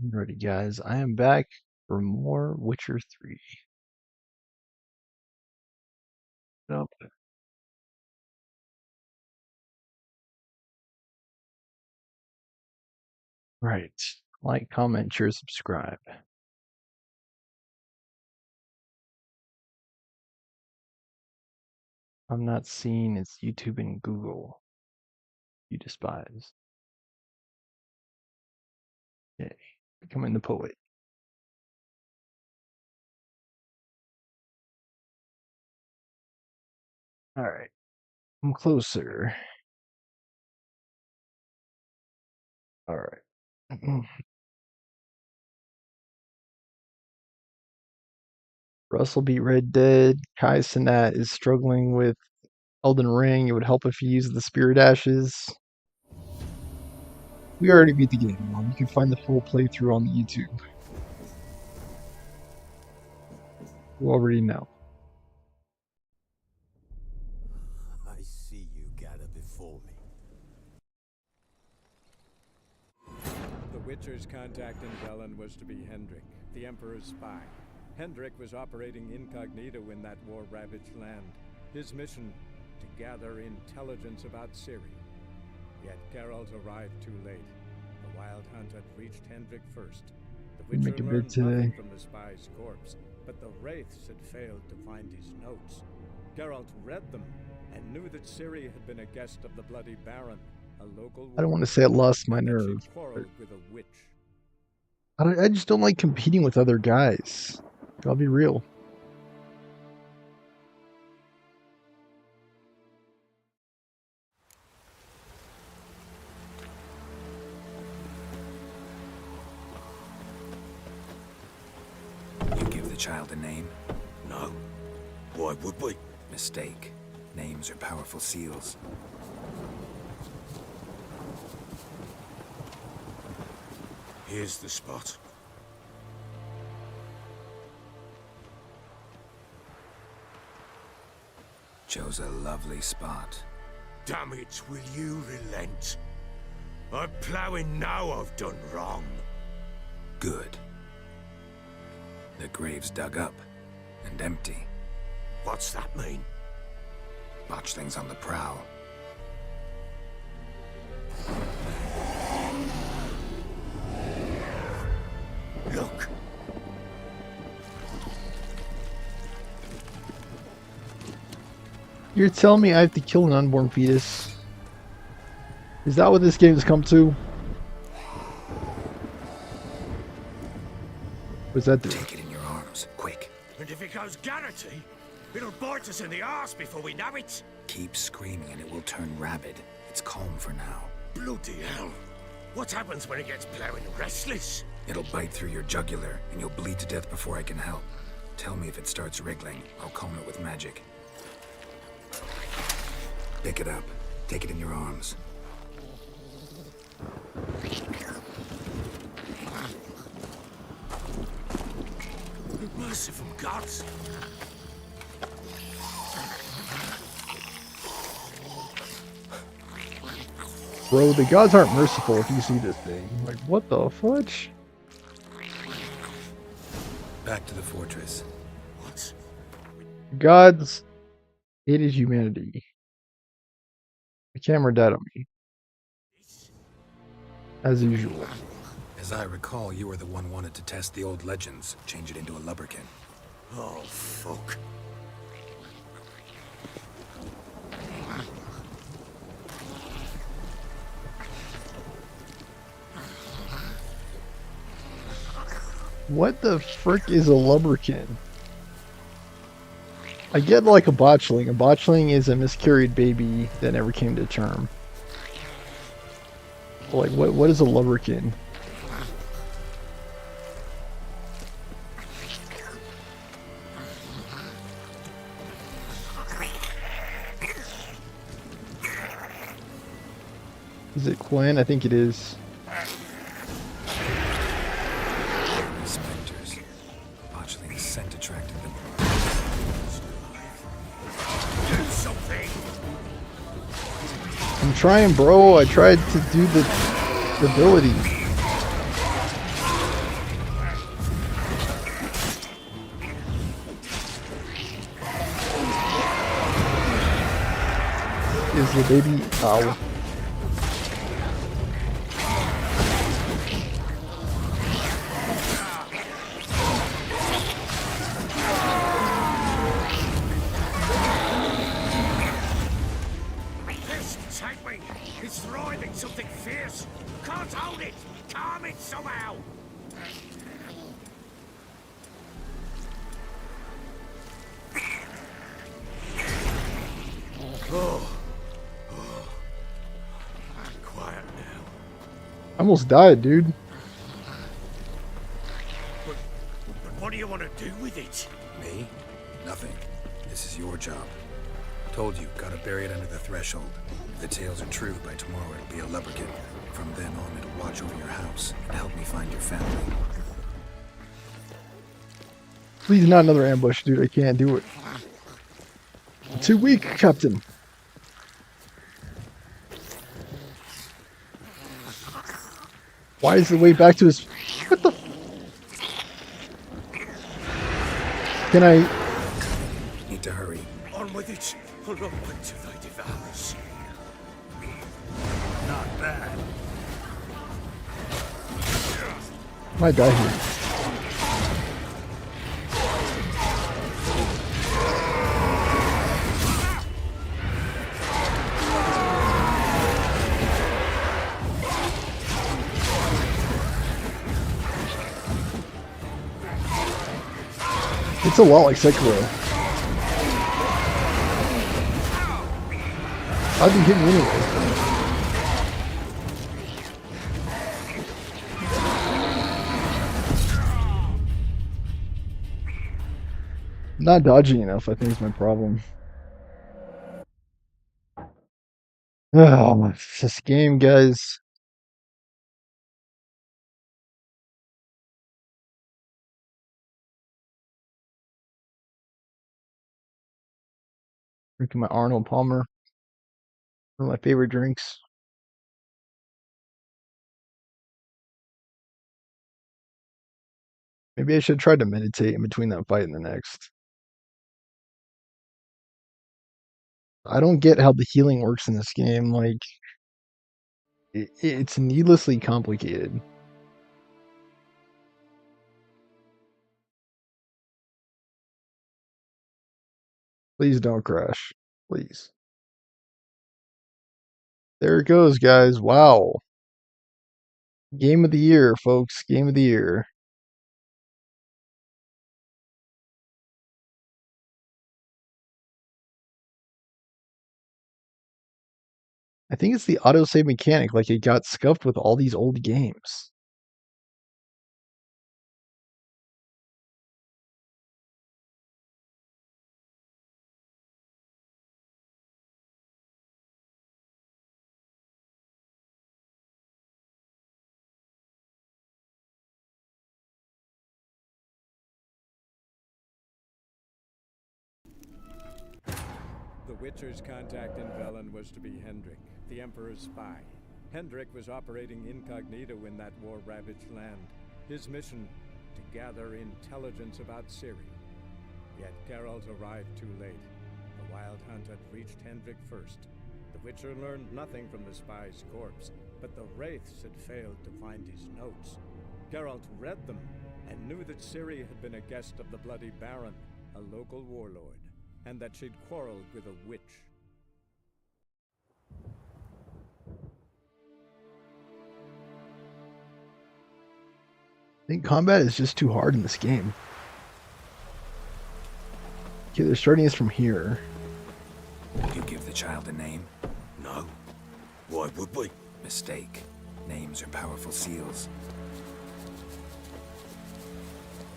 Alrighty, guys, I am back for more Witcher 3. Nope. Right. Like, comment, share, subscribe. I'm not seeing it's YouTube and Google. You despise. Yay. Becoming the poet. Alright. I'm closer. Alright. Russell beat Red Dead. Kai Cenat is struggling with Elden Ring. It would help if you used the Spirit Ashes. We already beat the game, Mom. You can find the full playthrough on YouTube. You already know. I see you gather before me. The Witcher's contact in Velen was to be Hendrik, the Emperor's spy. Hendrik was operating incognito in that war-ravaged land. His mission, to gather intelligence about Ciri. Yet Geralt arrived too late. The Wild Hunt had reached Hendrik first. The Witcher Make a bid learned today. nothing from the spy's corpse, but the Wraiths had failed to find his notes. Geralt read them and knew that Ciri had been a guest of the Bloody Baron, a local I don't want to say it lost my and that nerve. she'd quarreled with a witch. I just don't like competing with other guys. I'll be real. You give the child a name? No. Why would we? Mistake. Names are powerful seals. Here's the spot. Chose a lovely spot. Damn it, will you relent? I'm ploughing now I've done wrong. Good. The grave's dug up and empty. What's that mean? Botchling's on the prowl. Look. You're telling me I have to kill an unborn fetus? Is that what this game has come to? What's that do? Take it in your arms, quick. And if it goes Garrity, it'll bite us in the arse before we know it. Keep screaming and it will turn rabid. It's calm for now. Bloody hell. What happens when it gets ploughing restless? It'll bite through your jugular and you'll bleed to death before I can help. Tell me if it starts wriggling. I'll calm it with magic. Pick it up. Take it in your arms. Merciful gods. Bro, the gods aren't merciful if you see this thing. Like, what the fudge? Back to the fortress. What? Gods hated humanity. The camera died on me. As usual. As I recall, you were the one wanted to test the old legends, change it into a lubberkin. Oh, fuck. What the frick is a lubberkin? I get like a botchling. A botchling is a miscarried baby that never came to term. Like, what is a lubberkin? Is it Quinn? I think it is. Spectres. Botchling's scent attracted them. Do something. I'm trying, bro. I tried to do the ability. Is the baby? Ow. Take me! It's thriving something fierce! Can't hold it! Calm it somehow! Quiet now. I almost died, dude. But what do you want to do with it? Me? Nothing. This is your job. Told you, gotta bury it under the threshold. If the tales are true, by tomorrow it'll be a lubberkin. From then on, it'll watch over your house and help me find your family. Please, not another ambush, dude. I can't do it. I'm too weak, Captain. Why is the way back to his... What the... Can I... Need to hurry. On with it! Along until they devour us. Not bad. Might die here. It's a lot like Sekiro. I'd be hitting anyway. Not dodging enough, I think, is my problem. Oh, this game, guys. Drinking my Arnold Palmer. One of my favorite drinks. Maybe I should try to meditate in between that fight and the next. I don't get how the healing works in this game. Like, it's needlessly complicated. Please don't crash. Please. There it goes, guys. Wow. Game of the year, folks. Game of the year. I think it's the autosave mechanic. Like, it got scuffed with all these old games. The Witcher's contact in Velen was to be Hendrik, the Emperor's spy. Hendrik was operating incognito in that war-ravaged land. His mission, to gather intelligence about Ciri. Yet Geralt arrived too late. The Wild Hunt had reached Hendrik first. The Witcher learned nothing from the spy's corpse, but the Wraiths had failed to find his notes. Geralt read them, and knew that Ciri had been a guest of the Bloody Baron, a local warlord, and that she'd quarreled with a witch. I think combat is just too hard in this game. Okay, they're starting us from here. You give the child a name? No. Why would we? Mistake. Names are powerful seals.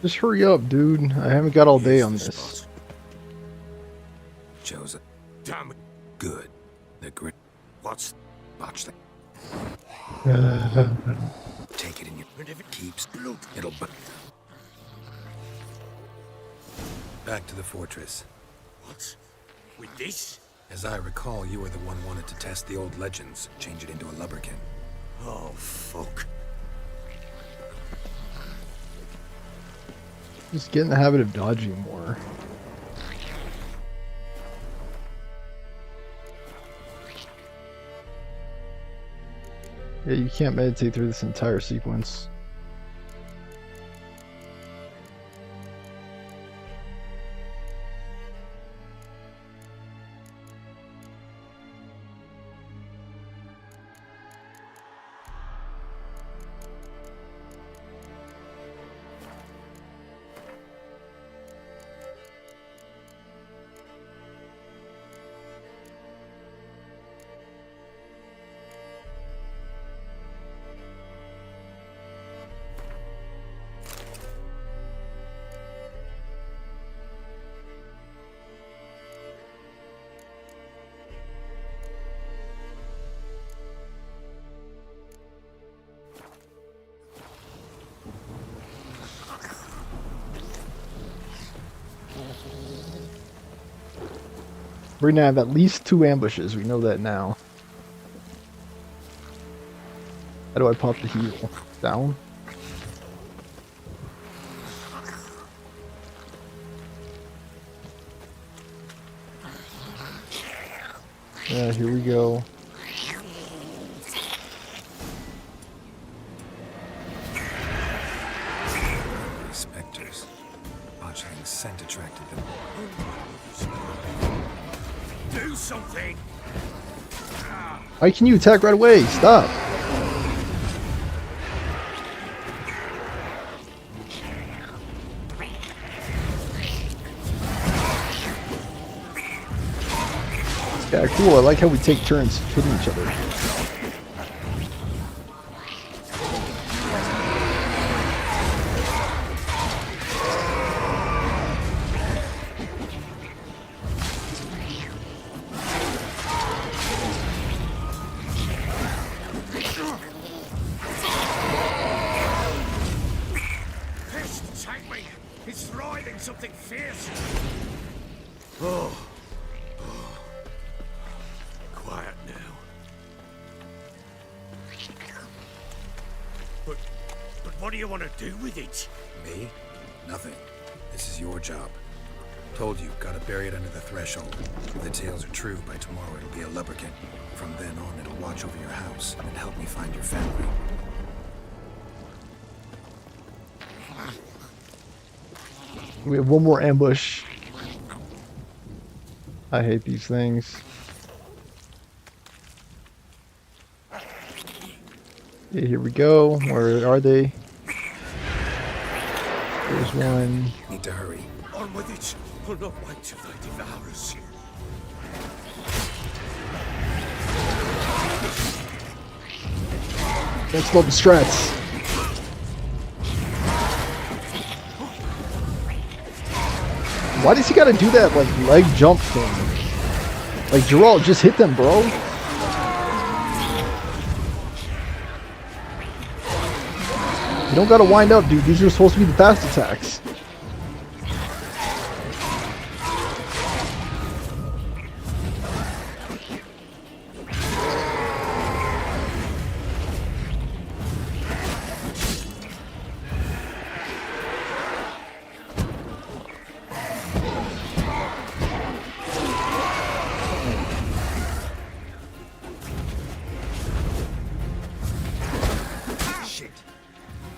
Just hurry up, dude. I haven't got all day Here's on the this. spot. Joseph. Damn it. Good. The grit. What's... Botch the... Take it in your... And if it keeps... blood? It'll... Back to the fortress. What? With this? As I recall, you were the one wanted to test the old legends, change it into a lubberkin. Oh, fuck. Just get in the habit of dodging more. Yeah, you can't meditate through this entire sequence. We're gonna have at least 2 ambushes, we know that now. How do I pop the heal? Down? Yeah, here we go. Spectres. Botchling's scent attracted them. Do something! Why can you attack right away? Stop! Yeah, cool. I like how we take turns hitting each other. Pest, take me! It's writhing something fierce! Oh. Quiet now. But what do you want to do with it? Me? Nothing. This is your job. Told you, gotta bury it under the threshold. If the tales are true, by tomorrow it'll be a lubberkin. From then on, it'll watch over your house and help me find your family. We have one more ambush. I hate these things. Yeah, here we go. Where are they? There's one. Need to hurry. On with it! I'll not wait till they devour us. Let's load the strats. Why does he gotta do that, like, leg jump thing? Like, Geralt, just hit them, bro. You don't gotta wind up, dude. These are supposed to be the fast attacks.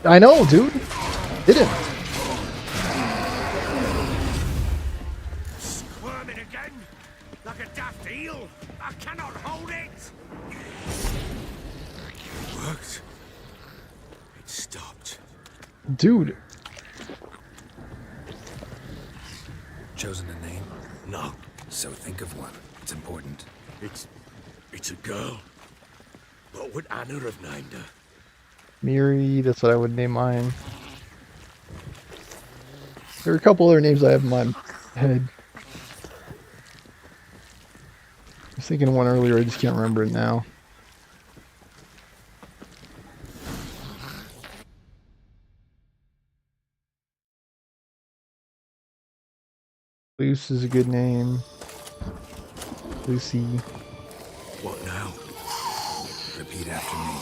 I know, dude. Didn't. Squirming again? Like a daft eel? I cannot hold it! It worked. It stopped. Dude. Chosen a name? No, So think of one. It's important. it's a girl. What would Anna have named her? Miri, that's what I would name mine. There are a couple other names I have in my head. I was thinking of one earlier, I just can't remember it now. Luce is a good name. Lucy. What now? Repeat after me.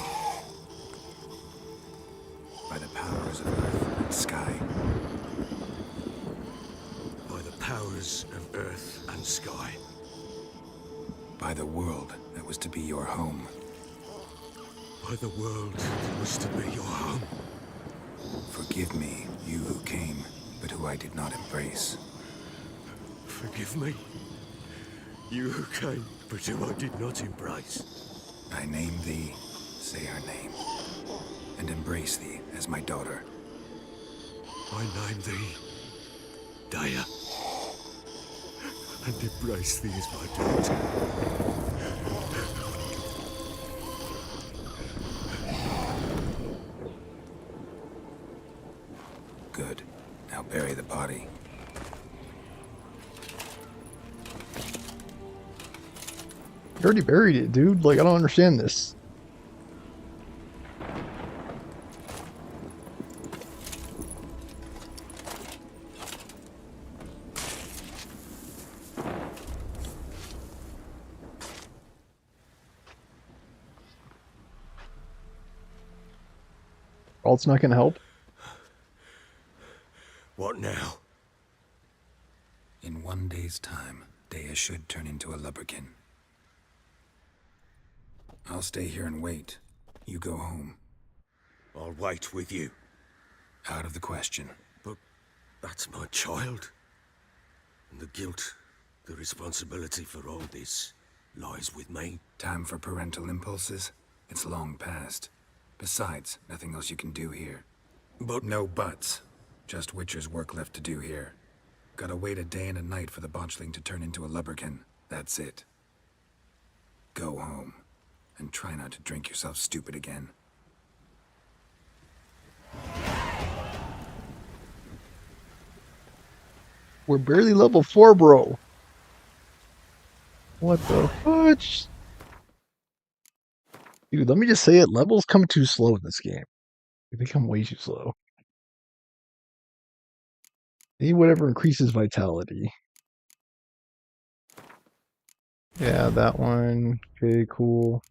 By the powers of earth and sky. By the powers of earth and sky. By the world that was to be your home. by the world that was to be your home. Forgive me, you who came, but who I did not embrace. Forgive me. You who came, but who I did not embrace. I name thee, say her name, and embrace thee as my daughter. I name thee Daya, and embrace thee as my daughter. Good. Now bury the body. You already buried it, dude. Like, I don't understand this. Oh, it's not gonna help. What now? In 1 day's time, Daya should turn into a lubberkin. I'll stay here and wait. You go home. I'll wait with you. Out of the question. But that's my child. And the guilt, the responsibility for all this lies with me. Time for parental impulses? It's long past. Besides, nothing else you can do here. But No buts. Just Witcher's work left to do here. Gotta wait a day and a night for the botchling to turn into a lubberkin. That's it. Go home. And try not to drink yourself stupid again. We're barely level 4, bro. What the fudge? Dude, let me just say it. Levels come too slow in this game. They come way too slow. Need whatever increases vitality. Yeah, that one. Okay, cool.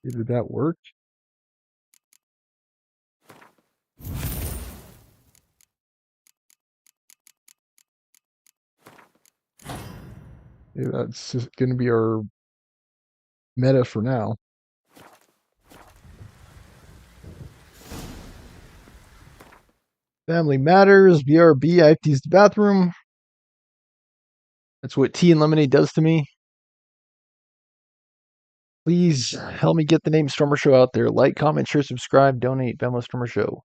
Did that work? Yeah, that's just gonna be our meta for now. Family Matters, BRB, I have to use the bathroom. That's what tea and lemonade does to me. Please help me get the name Stormer Show out there. Like, comment, share, subscribe, donate, Venmo Stormer Show.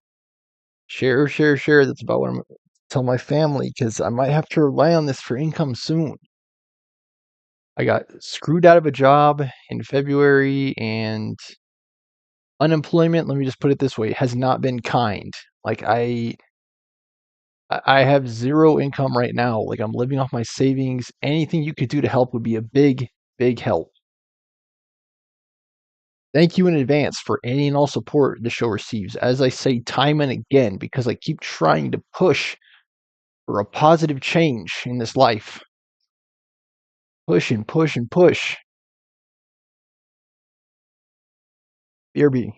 Share, share, share. That's about what I'm tell my family, because I might have to rely on this for income soon. I got screwed out of a job in February, and unemployment, let me just put it this way, has not been kind. Like I have zero income right now. Like, I'm living off my savings. Anything you could do to help would be a big, big help. Thank you in advance for any and all support the show receives. As I say time and again, because I keep trying to push for a positive change in this life. Push and push and push. BRB.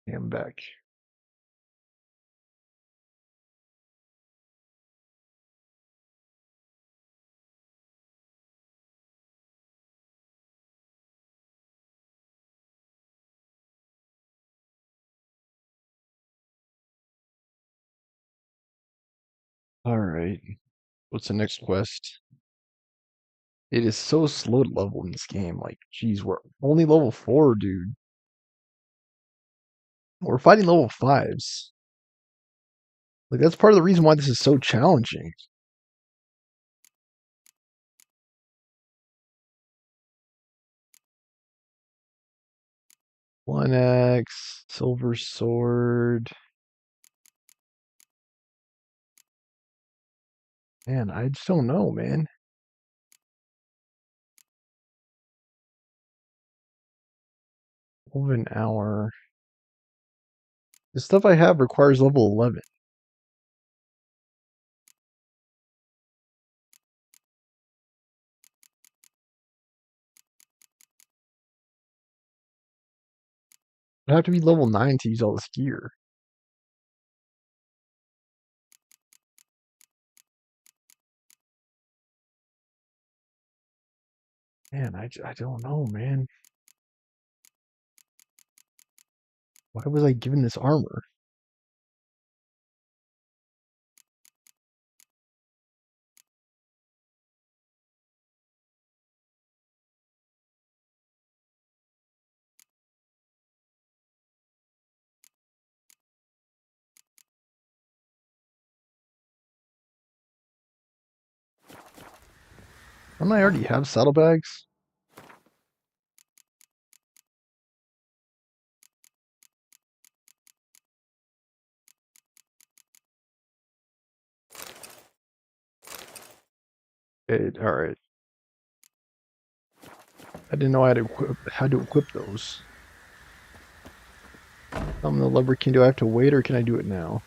Okay, I'm back. Alright. What's the next quest? It is so slow to level in this game. Like, geez, we're only level 4, dude. We're fighting level 5s. Like, that's part of the reason why this is so challenging. One X, silver sword. Man, I just don't know, man. Over an hour. The stuff I have requires level 11. I'd have to be level 9 to use all this gear. Man, I don't know, man. Why was I given this armor? Don't I already have saddlebags? Alright. I didn't know I had to equip those. I'm the Lebrikin. Do I have to wait or can I do it now?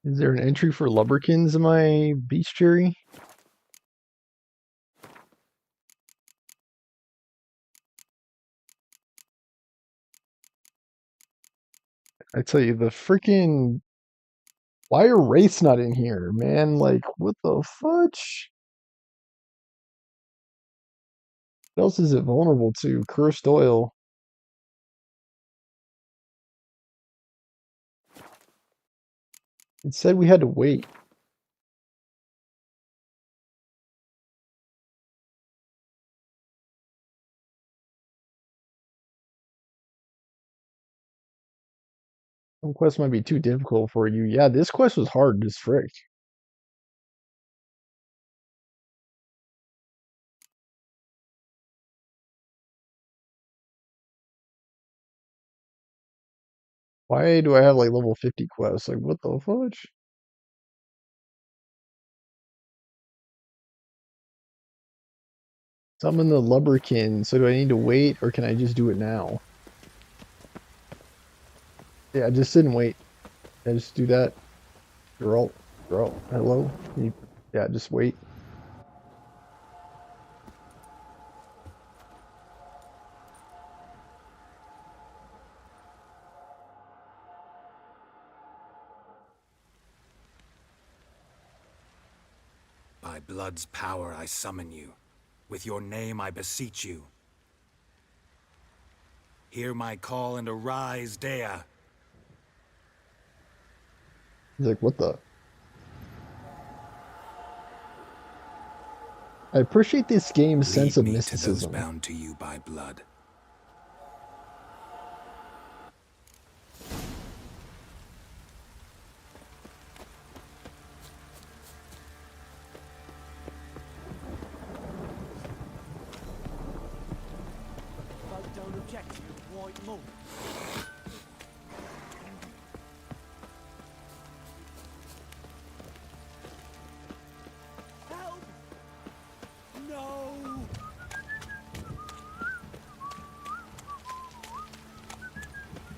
Is there an entry for Lubricants in my bestiary? I tell you, the freaking... Why are Wraiths not in here, man? Like, what the fudge? What else is it vulnerable to? Cursed oil. It said we had to wait. Some quests might be too difficult for you. Yeah, this quest was hard as frick. Why do I have like level 50 quests? Like, what the fudge? Summon the Lubberkin. So do I need to wait or can I just do it now? Yeah, I just didn't wait. I just do that. Girl, hello? Yeah, just wait. By blood's power I summon you. With your name I beseech you. Hear my call and arise, Dea. He's like, what the? I appreciate this game's sense Lead of me to those mysticism. bound to you by blood.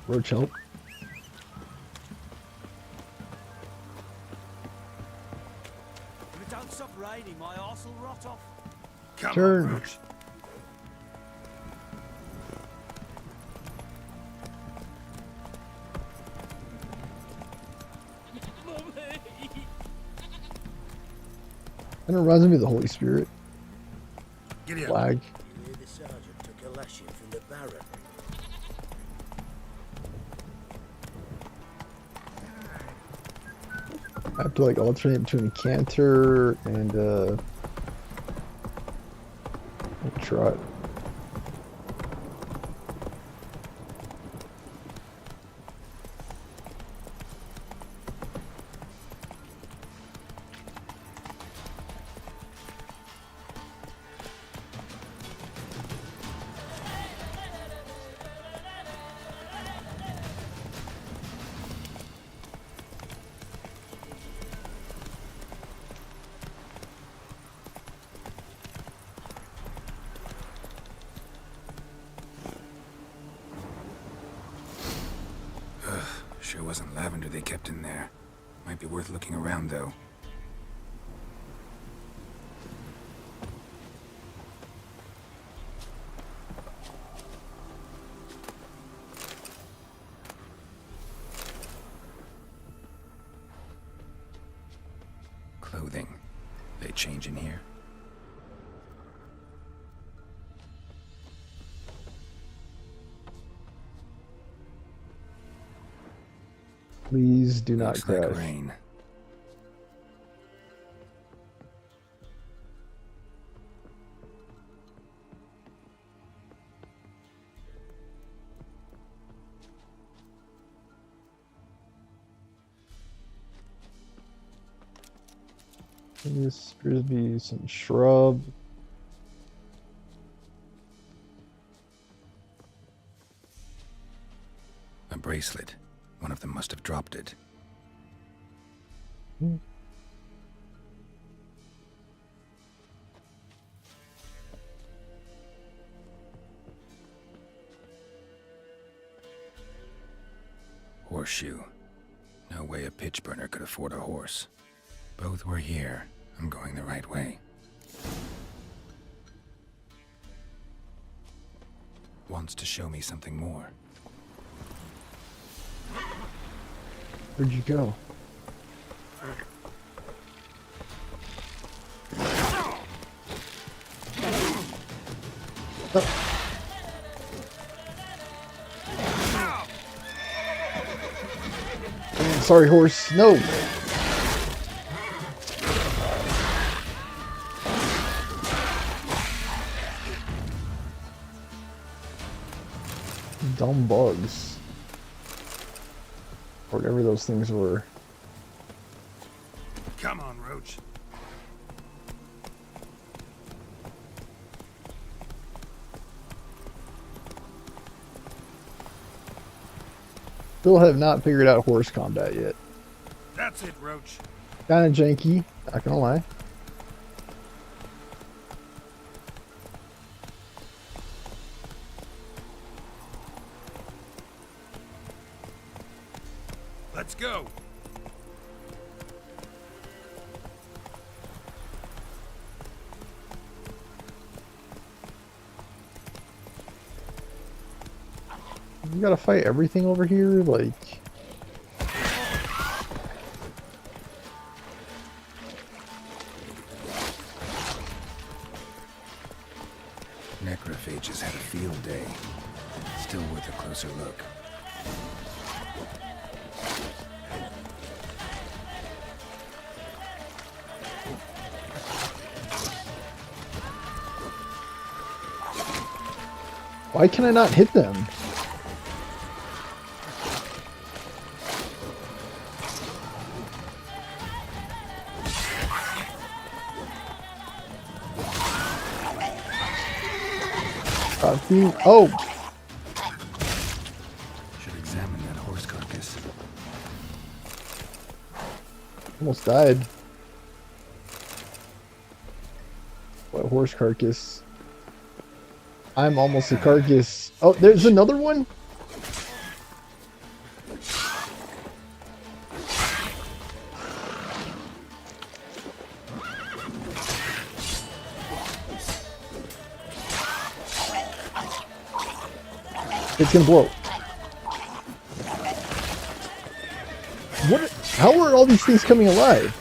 Roach help. meaning my arse will rot off? Come Turn. on, Roach. Kind of reminds me of the Holy Spirit. Giddy up. Flag. You hear the sergeant took a lashing from the Baron. I have to like alternate between a canter and a trot. Sure wasn't lavender they kept in there. Might be worth looking around, though. Clothing. They change in here? Please do not Looks like crash. rain. This appears to be some shrub. A bracelet. One of them must have dropped it. Horseshoe. No way a pitch burner could afford a horse. Both were here. I'm going the right way. Wants to show me something more. Where'd you go? Sorry, horse. No. Dumb bugs. Or whatever those things were. Come on, Roach. Still have not figured out horse combat yet. That's it, Roach. Kinda janky, not gonna lie. Let's go. You gotta fight everything over here, like... Necrophages had a field day. Still worth a closer look. Why can I not hit them? Oh! Should examine that horse carcass. Almost died. What horse carcass? I'm almost a carcass. Oh, there's another one? It's gonna blow. What? How are all these things coming alive?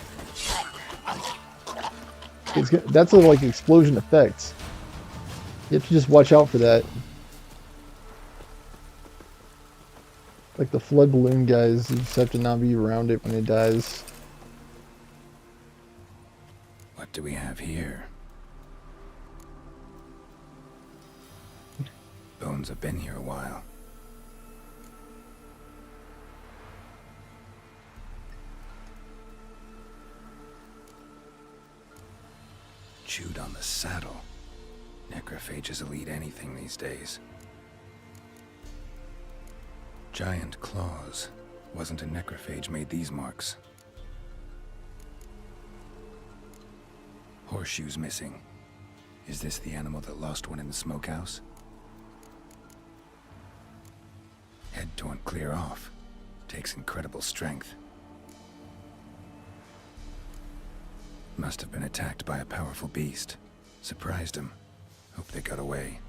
That's a, like explosion effects. You have to just watch out for that. Like the flood balloon guys, you just have to not be around it when it dies. What do we have here? Bones have been here a while. Chewed on the saddle. Necrophages will eat anything these days. Giant claws. Wasn't a necrophage made these marks. Horseshoes missing. Is this the animal that lost one in the smokehouse? Head torn clear off. Takes incredible strength. Must have been attacked by a powerful beast. Surprised him. Hope they got away.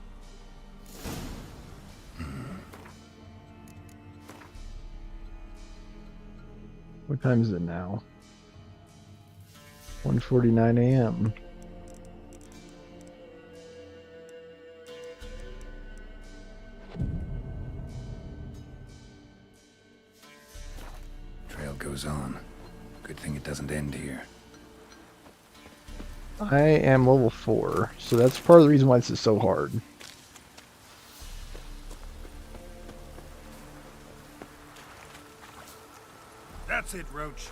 What time is it now? 1:49 a.m. Trail goes on. Good thing it doesn't end here. I am level 4, so that's part of the reason why this is so hard. That's it, Roach.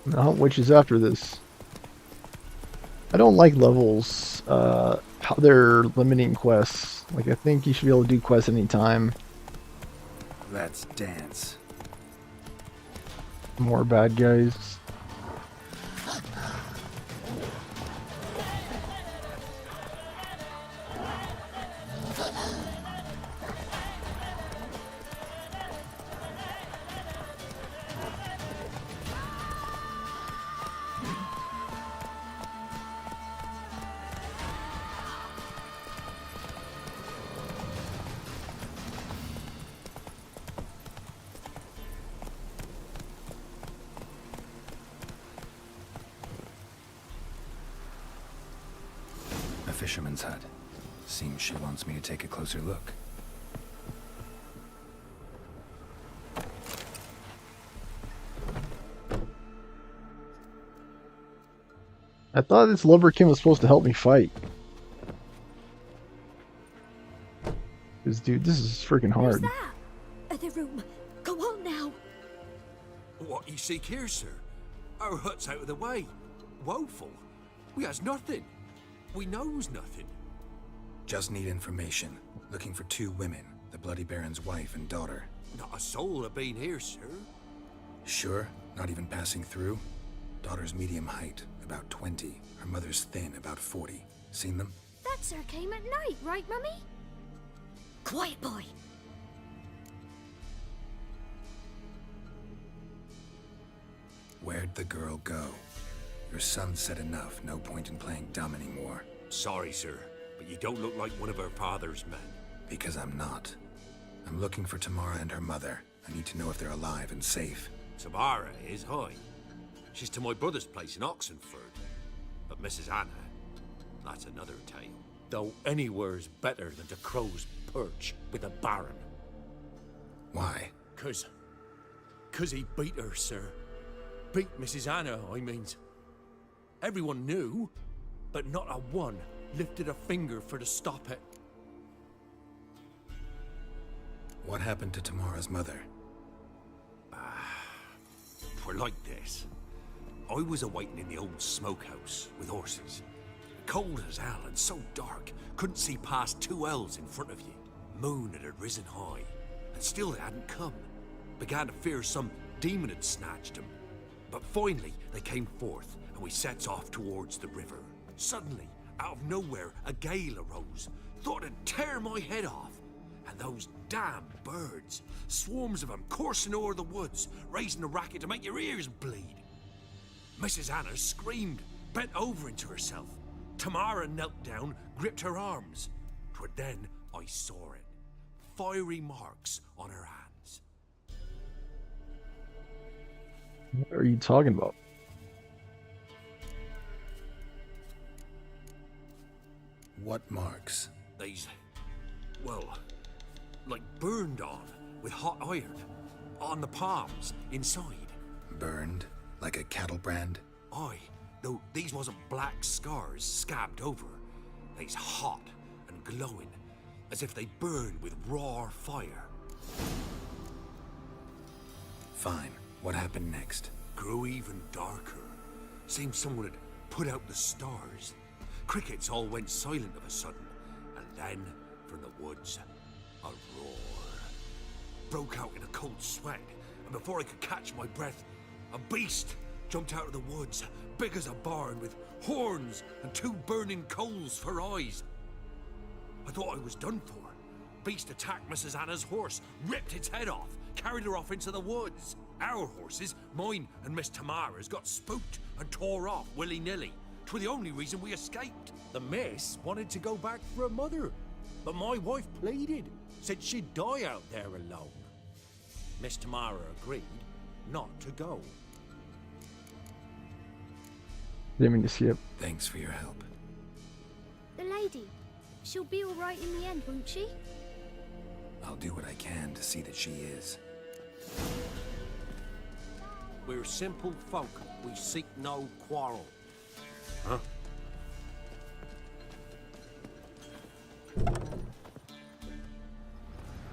Now, which is after this. I don't like levels, how they're limiting quests. Like, I think you should be able to do quests anytime. Let's dance. More bad guys. A fisherman's hut. Seems she wants me to take a closer look. I thought this Lubberkin was supposed to help me fight. Because, dude, this is freaking Who's hard. that? The room. Go on now. What you seek here, sir? Our hut's out of the way. Woeful. We has nothing. We knows nothing. Just need information. Looking for 2 women. The Bloody Baron's wife and daughter. Not a soul have been here, sir. Sure? Not even passing through? Daughter's medium height, about 20. Her mother's thin, about 40. Seen them? That sir came at night, right, Mummy? Quiet, boy. Where'd the girl go? Your son said enough. No point in playing dumb anymore. Sorry, sir, but you don't look like one of our father's men. Because I'm not. I'm looking for Tamara and her mother. I need to know if they're alive and safe. Tamara is high. She's to my brother's place in Oxenford. But Mrs. Anna, that's another tale. Though anywhere's better than to Crow's Perch with a Baron. Why? Cause he beat her, sir. Beat Mrs. Anna, I means. Everyone knew, but not a one lifted a finger for to stop it. What happened to Tamara's mother? We're like this. I was awaiting in the old smokehouse with horses. Cold as hell and so dark, couldn't see past 2 ells in front of you. Moon had risen high, and still it hadn't come. Began to fear some demon had snatched him. But finally, they came forth, and we sets off towards the river. Suddenly, out of nowhere, a gale arose. Thought it'd tear my head off. And those damn birds, swarms of them coursing o'er the woods, raising a racket to make your ears bleed. Mrs. Anna screamed, bent over into herself. Tamara knelt down, gripped her arms. 'Twere then I saw it. Fiery marks on her hands. What are you talking about? What marks? They's, well, like burned on with hot iron. On the palms, inside. Burned? Like a cattle brand? Aye, though these wasn't black scars scabbed over. They's hot and glowing, as if they burned with raw fire. Fine. What happened next? Grew even darker. Seemed someone had put out the stars. Crickets all went silent of a sudden, and then, from the woods, a roar. Broke out in a cold sweat, and before I could catch my breath, a beast jumped out of the woods, big as a barn, with horns and 2 burning coals for eyes. I thought I was done for. Beast attacked Mrs. Anna's horse, ripped its head off, carried her off into the woods. Our horses, mine and Miss Tamara's, got spooked and tore off willy-nilly. 'Twere the only reason we escaped. The miss wanted to go back for her mother, but my wife pleaded, said she'd die out there alone. Miss Tamara agreed not to go. Didn't mean to skip. Thanks for your help. The lady. She'll be all right in the end, won't she? I'll do what I can to see that she is. We're simple folk. We seek no quarrel. Huh?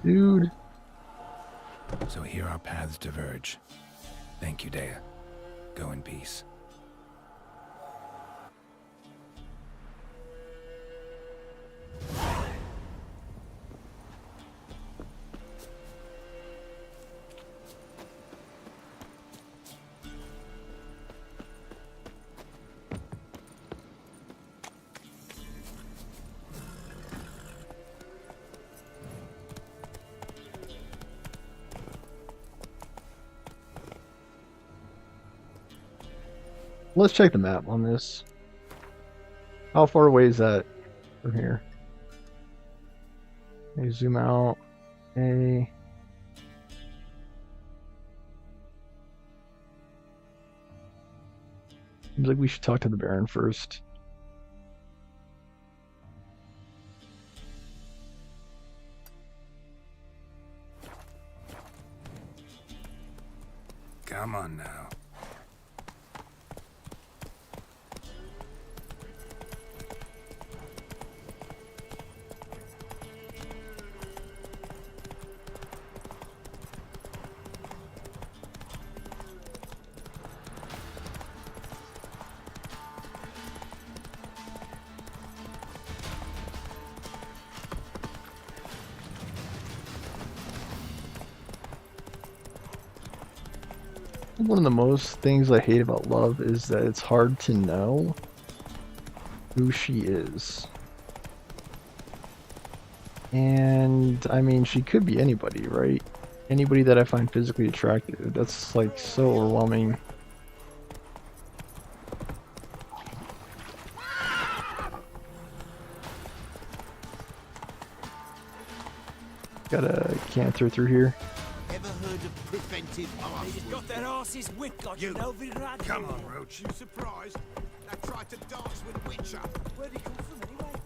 Dude. So here our paths diverge. Thank you, Dea. Go in peace. Let's check the map on this. How far away is that from here? Let me zoom out. A. Seems like we should talk to the Baron first. Come on now. One of the most things I hate about love is that it's hard to know who she is. And I mean, she could be anybody, right? Anybody that I find physically attractive. That's like so overwhelming. Gotta canter through here. Ever heard of preventive arson? Got their asses whipped like You. an Elvin rat. Come on, Roach. You surprised? I tried to dance with Witcher. Where'd he come from anyway?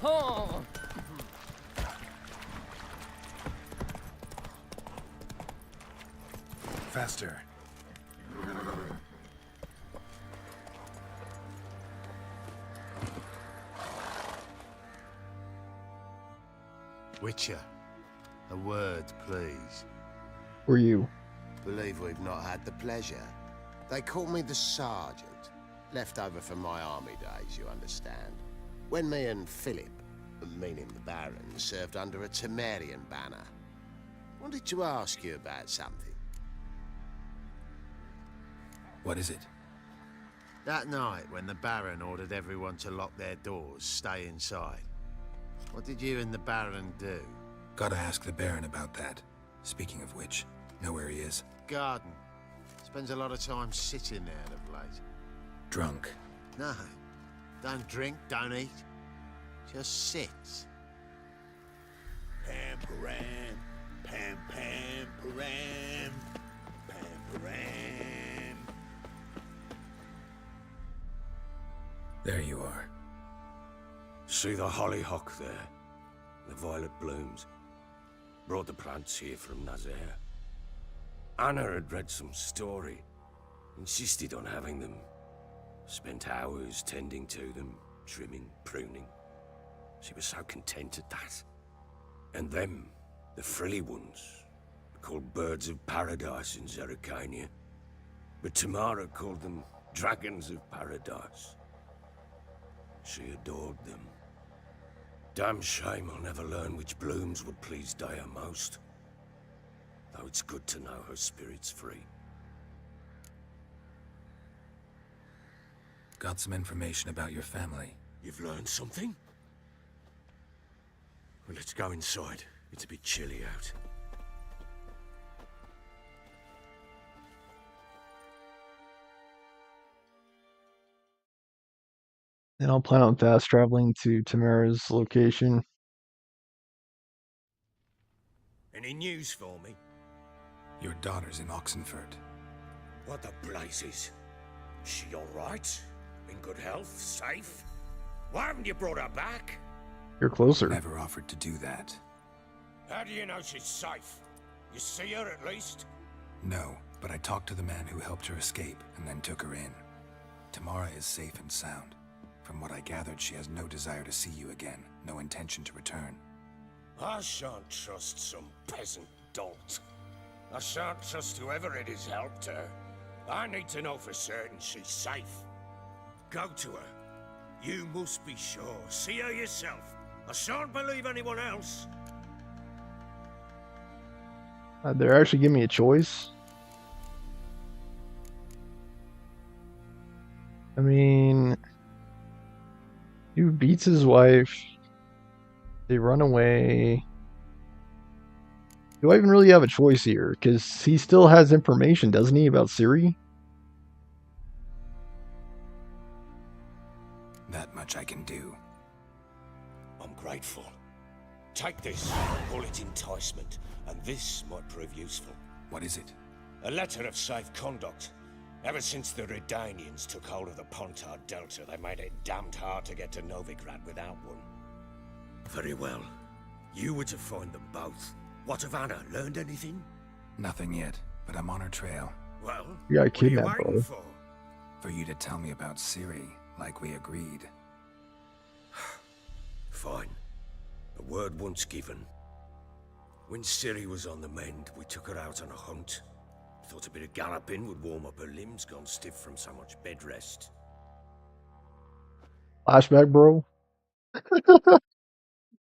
Oh. Faster. Witcher, a word, please. Who are you? Believe we've not had the pleasure. They call me the Sergeant. Left over from my army days, you understand. When me and Philip, meaning the Baron, served under a Temerian banner. Wanted to ask you about something. What is it? That night when the Baron ordered everyone to lock their doors, stay inside. What did you and the Baron do? Gotta ask the Baron about that. Speaking of which, know where he is? Garden. Spends a lot of time sitting there of late. Drunk. No. Don't drink, don't eat. Just sits. Pam-param, pam-pam-param, pam-param. There you are. See the hollyhock there? The violet blooms. Brought the plants here from Nazaire. Anna had read some story. Insisted on having them. Spent hours tending to them, trimming, pruning. She was so content at that. And them, the frilly ones, called birds of paradise in Zerrikania. But Tamara called them dragons of paradise. She adored them. Damn shame I'll never learn which blooms would please Daya most. Though it's good to know her spirit's free. Got some information about your family. You've learned something? Well, let's go inside. It's a bit chilly out. Then I'll plan on fast traveling to Tamara's location. Any news for me? Your daughter's in Oxenford. What the blazes? She alright? In good health? Safe? Why haven't you brought her back? You're closer. Never offered to do that. How do you know she's safe? You see her at least? No, but I talked to the man who helped her escape and then took her in. Tamara is safe and sound. From what I gathered, she has no desire to see you again, no intention to return. I shan't trust some peasant dolt. I shan't trust whoever it is helped her. I need to know for certain she's safe. Go to her. You must be sure. See her yourself. I shan't believe anyone else. They're actually giving me a choice. I mean, he beats his wife. They run away. Do I even really have a choice here? Because he still has information, doesn't he, about Ciri? That much I can do. I'm grateful. Take this. Call it enticement, and this might prove useful. What is it? A letter of safe conduct. Ever since the Redanians took hold of the Pontar Delta, they made it damned hard to get to Novigrad without one. Very well. You were to find them both. What of Anna? Learned anything? Nothing yet, but I'm on her trail. Well, You got what are you kidnapped, waiting bro. for? For you to tell me about Ciri, like we agreed. Fine. A word once given. When Ciri was on the mend, we took her out on a hunt. Thought a bit of galloping would warm up her limbs, gone stiff from so much bed rest. Flashback, bro.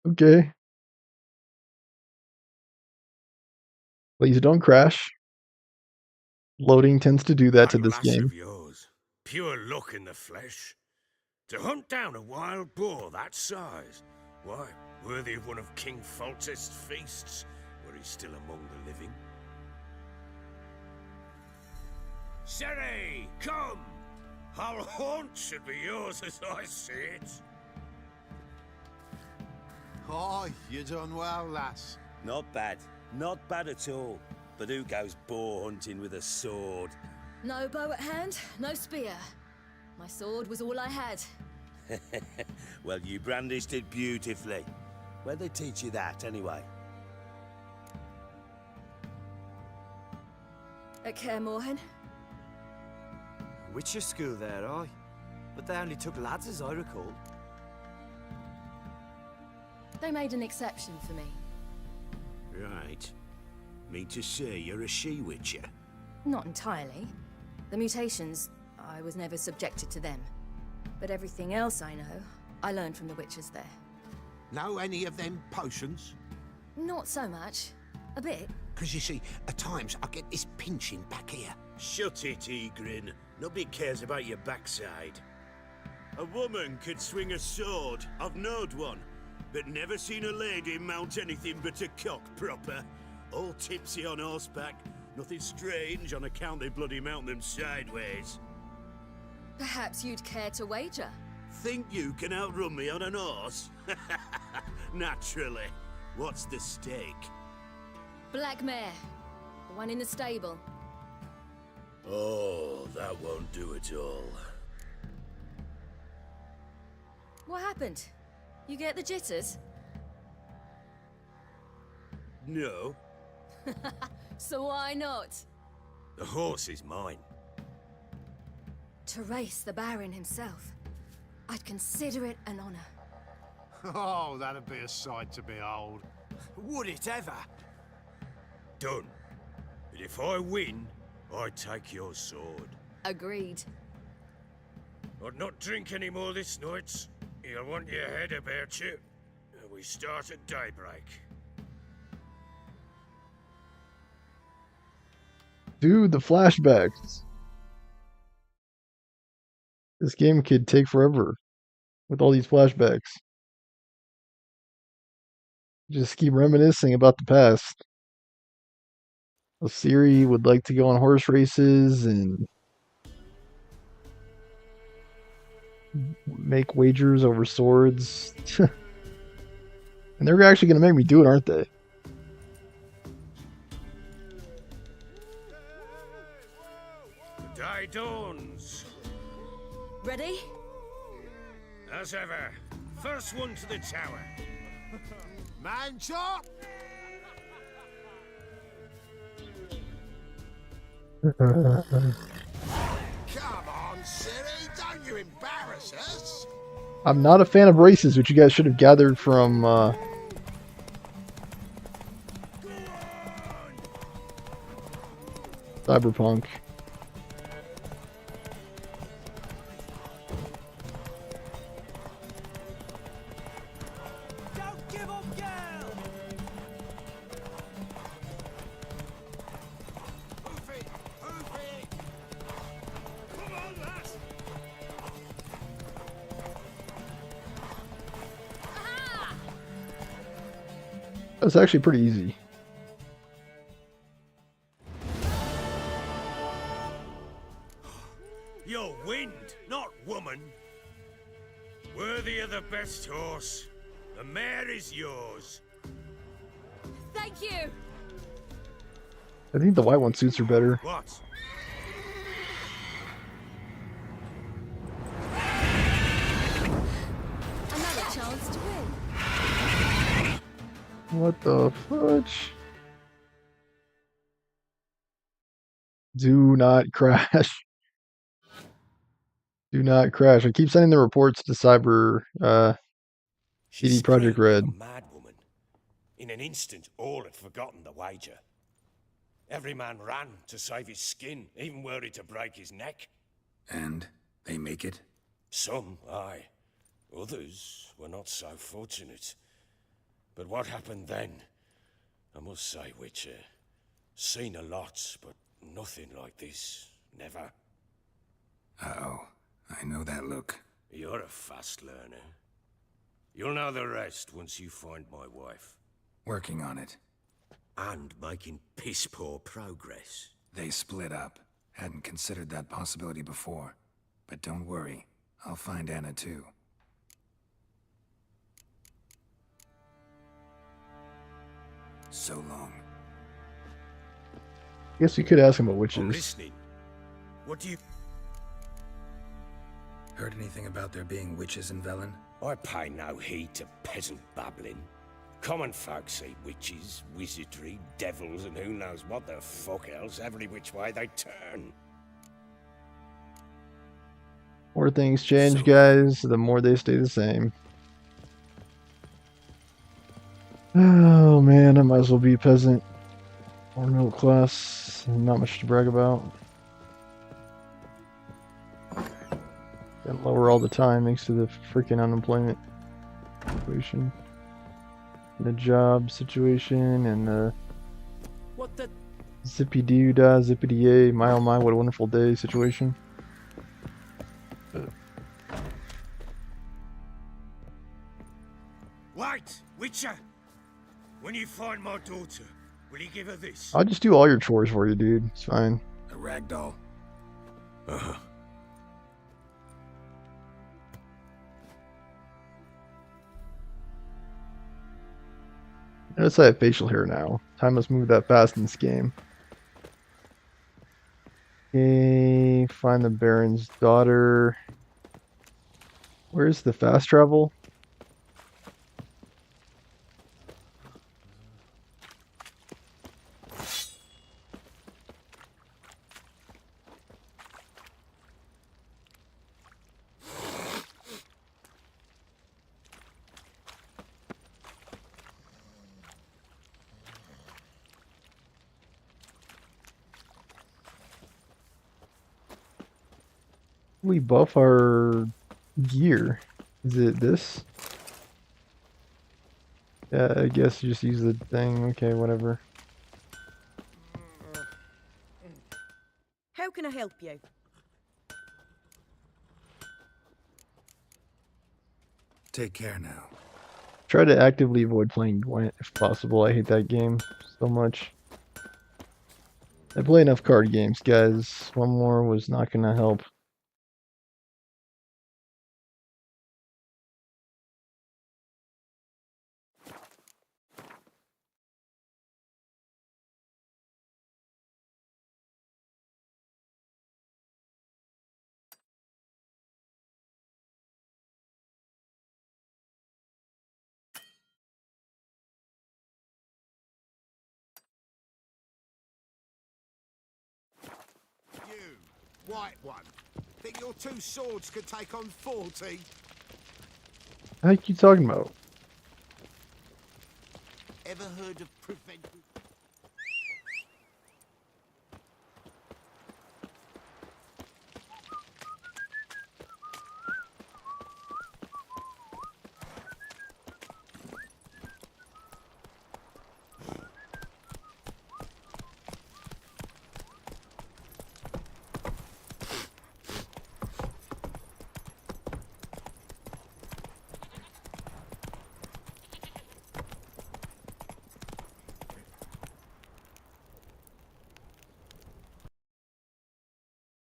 Okay. Please don't crash. Loading tends to do that to this lass game. of yours. Pure luck in the flesh. To hunt down a wild boar that size. Why, worthy of one of King Foltest's feasts, were he still among the living. Ciri, come! Our haunt should be yours as I see it. Aye, you done well, lass. Not bad. Not bad at all. But who goes boar hunting with a sword? No bow at hand, no spear. My sword was all I had. Well, you brandished it beautifully. Where'd they teach you that, anyway? At Kaer Morhen. Witcher school there, aye. But they only took lads, as I recall. They made an exception for me. Right. Mean to say you're a she-witcher? Not entirely. The mutations, I was never subjected to them. But everything else I know, I learned from the witches there. Know any of them potions? Not so much. A bit. Because you see, at times I get this pinching back here. Shut it, Egrin. Nobody cares about your backside. A woman could swing a sword. I've knowed one. But never seen a lady mount anything but a cock proper. All tipsy on horseback. Nothing strange on account they bloody mount them sideways. Perhaps you'd care to wager? Think you can outrun me on an horse? Naturally. What's the stake? Black mare. The one in the stable. Oh, that won't do at all. What happened? You get the jitters? No. So why not? The horse is mine. To race the Baron himself. I'd consider it an honor. Oh, that'd be a sight to behold. Would it ever? Done. But if I win, I take your sword. Agreed. I'd not drink any more this night. You'll want your head about you. We start at daybreak. Dude, the flashbacks. This game could take forever with all these flashbacks. Just keep reminiscing about the past. Ciri would like to go on horse races and make wagers over swords. And they're actually going to make me do it, aren't they? The day dawns. Ready? As ever. First one to the tower. Man chop! Come on, Ciri, don't you embarrass us! I'm not a fan of races, which you guys should have gathered from Cyberpunk. Don't give up, girl! Hoof it! Hoof it! Come on, lass! That's actually pretty easy. You're wind, not woman. Worthy of the best horse. The mare is yours. Thank you! I think the white one suits her better. What? Another chance to win. What the fudge? Do not crash. Do not crash. I keep sending the reports to Cyber CD Projekt Red. A mad woman. In an instant, all had forgotten the wager. Every man ran to save his skin, even were he to break his neck. And they make it? Some, aye. Others were not so fortunate. But what happened then? I must say, Witcher, seen a lot, but nothing like this. Never. Uh-oh. I know that look. You're a fast learner. You'll know the rest once you find my wife. Working on it. And making piss-poor progress. They split up. Hadn't considered that possibility before. But don't worry. I'll find Anna too. So long. Guess we could ask him about I'm witches. listening. What do you... Heard anything about there being witches in Velen? I pay no heed to peasant babbling. Common folk see witches, wizardry, devils, and who knows what the fuck else every which way they turn. More things change, guys, the more they stay the same. Oh man, I might as well be a peasant or middle class. Not much to brag about. Getting lower all the time thanks to the freaking unemployment situation. The job situation and the Zippy doo dah, zippity yay, my oh my, what a wonderful day situation. Wait, Witcher! When you find my daughter, will you give her this? I'll just do all your chores for you, dude. It's fine. A rag doll. Uh-huh. Notice I have facial hair now. Time must move that fast in this game. Okay, find the Baron's daughter. Where's the fast travel? We buff our gear. Is it this? Yeah, I guess you just use the thing. Okay, whatever. How can I help you? Take care now. Try to actively avoid playing Gwent if possible. I hate that game so much. I play enough card games, guys. One more was not gonna help. You, white one. Think your two swords could take on 40? How you talking about? Ever heard of preventive?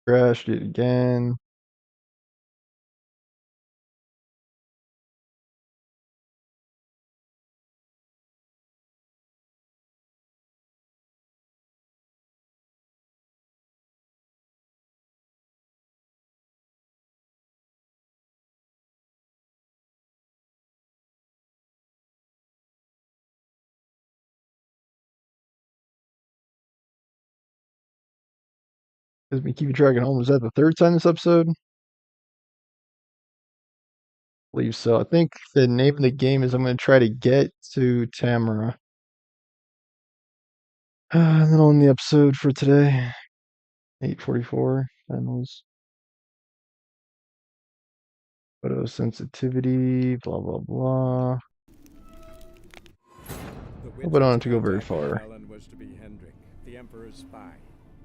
Crashed it again. Does me keep you dragging home? Is that the third time this episode? Believe so. I think the name of the game is I'm going to try to get to Tamara. And then on the episode for today, 8:44. Panels. Photosensitivity, blah blah blah. Hope I don't have to go very far. Velen was to be Hendrik, the Emperor's spy.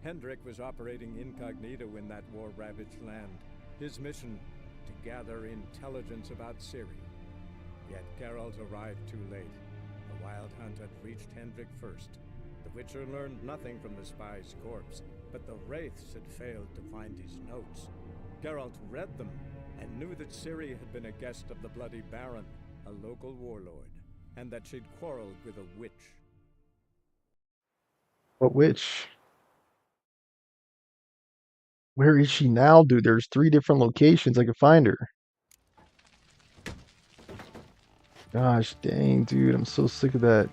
Hendrik was operating incognito in that war-ravaged land. His mission, to gather intelligence about Ciri. Yet Geralt arrived too late. The Wild Hunt had reached Hendrik first. The Witcher learned nothing from the spy's corpse, but the Wraiths had failed to find his notes. Geralt read them and knew that Ciri had been a guest of the Bloody Baron, a local warlord, and that she'd quarreled with a witch. What witch? Where is she now, dude? There's 3 different locations I could find her. Gosh dang, dude. I'm so sick of that.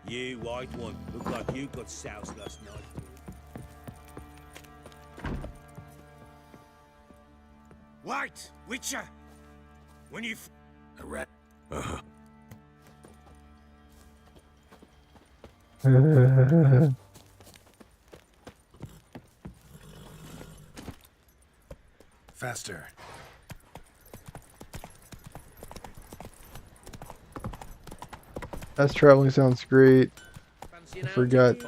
You white one, look like you got soused last night. Wait, Witcher! When you A rat. Faster. Fast traveling sounds great. I forgot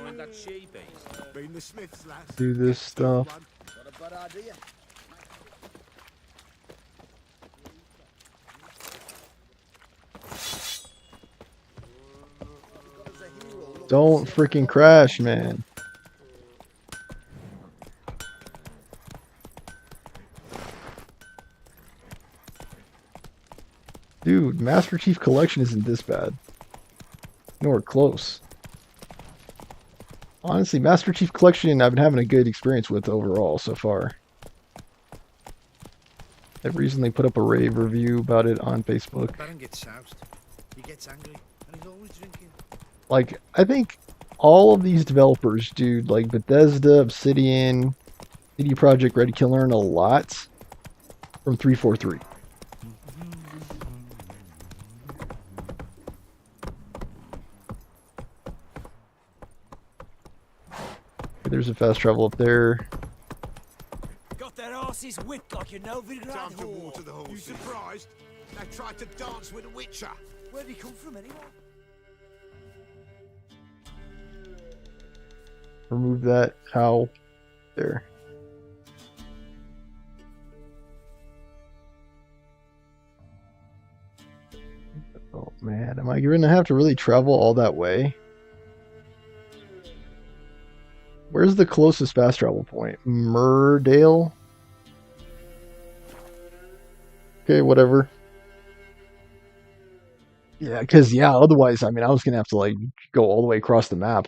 Been the Smiths, lass. to do this stuff. Not a bad idea. Don't freaking crash, man. Dude, Master Chief Collection isn't this bad. Nowhere close. Honestly, Master Chief Collection I've been having a good experience with overall so far. I've recently put up a rave review about it on Facebook. Baron gets soused. He gets angry, and he's always drinking. Like, I think all of these developers, dude, like Bethesda, Obsidian, CD Projekt Red, can learn a lot from 343. There's a fast travel up there. Got their asses whipped like a Novigrad Time to whore. water the horses. You surprised? They tried to dance with a witcher. Where'd he come from anyway? Remove that owl there. Oh man, am I going to have to really travel all that way? Where's the closest fast travel point? Murdale? Okay, whatever. Yeah, because, yeah, otherwise, I mean, I was going to have to, like, go all the way across the map.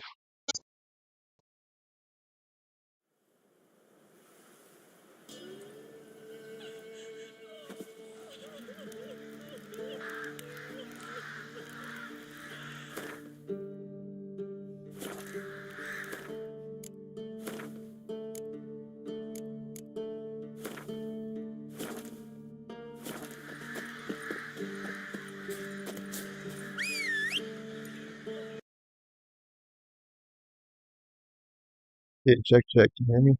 Okay, check, check. Can you hear me?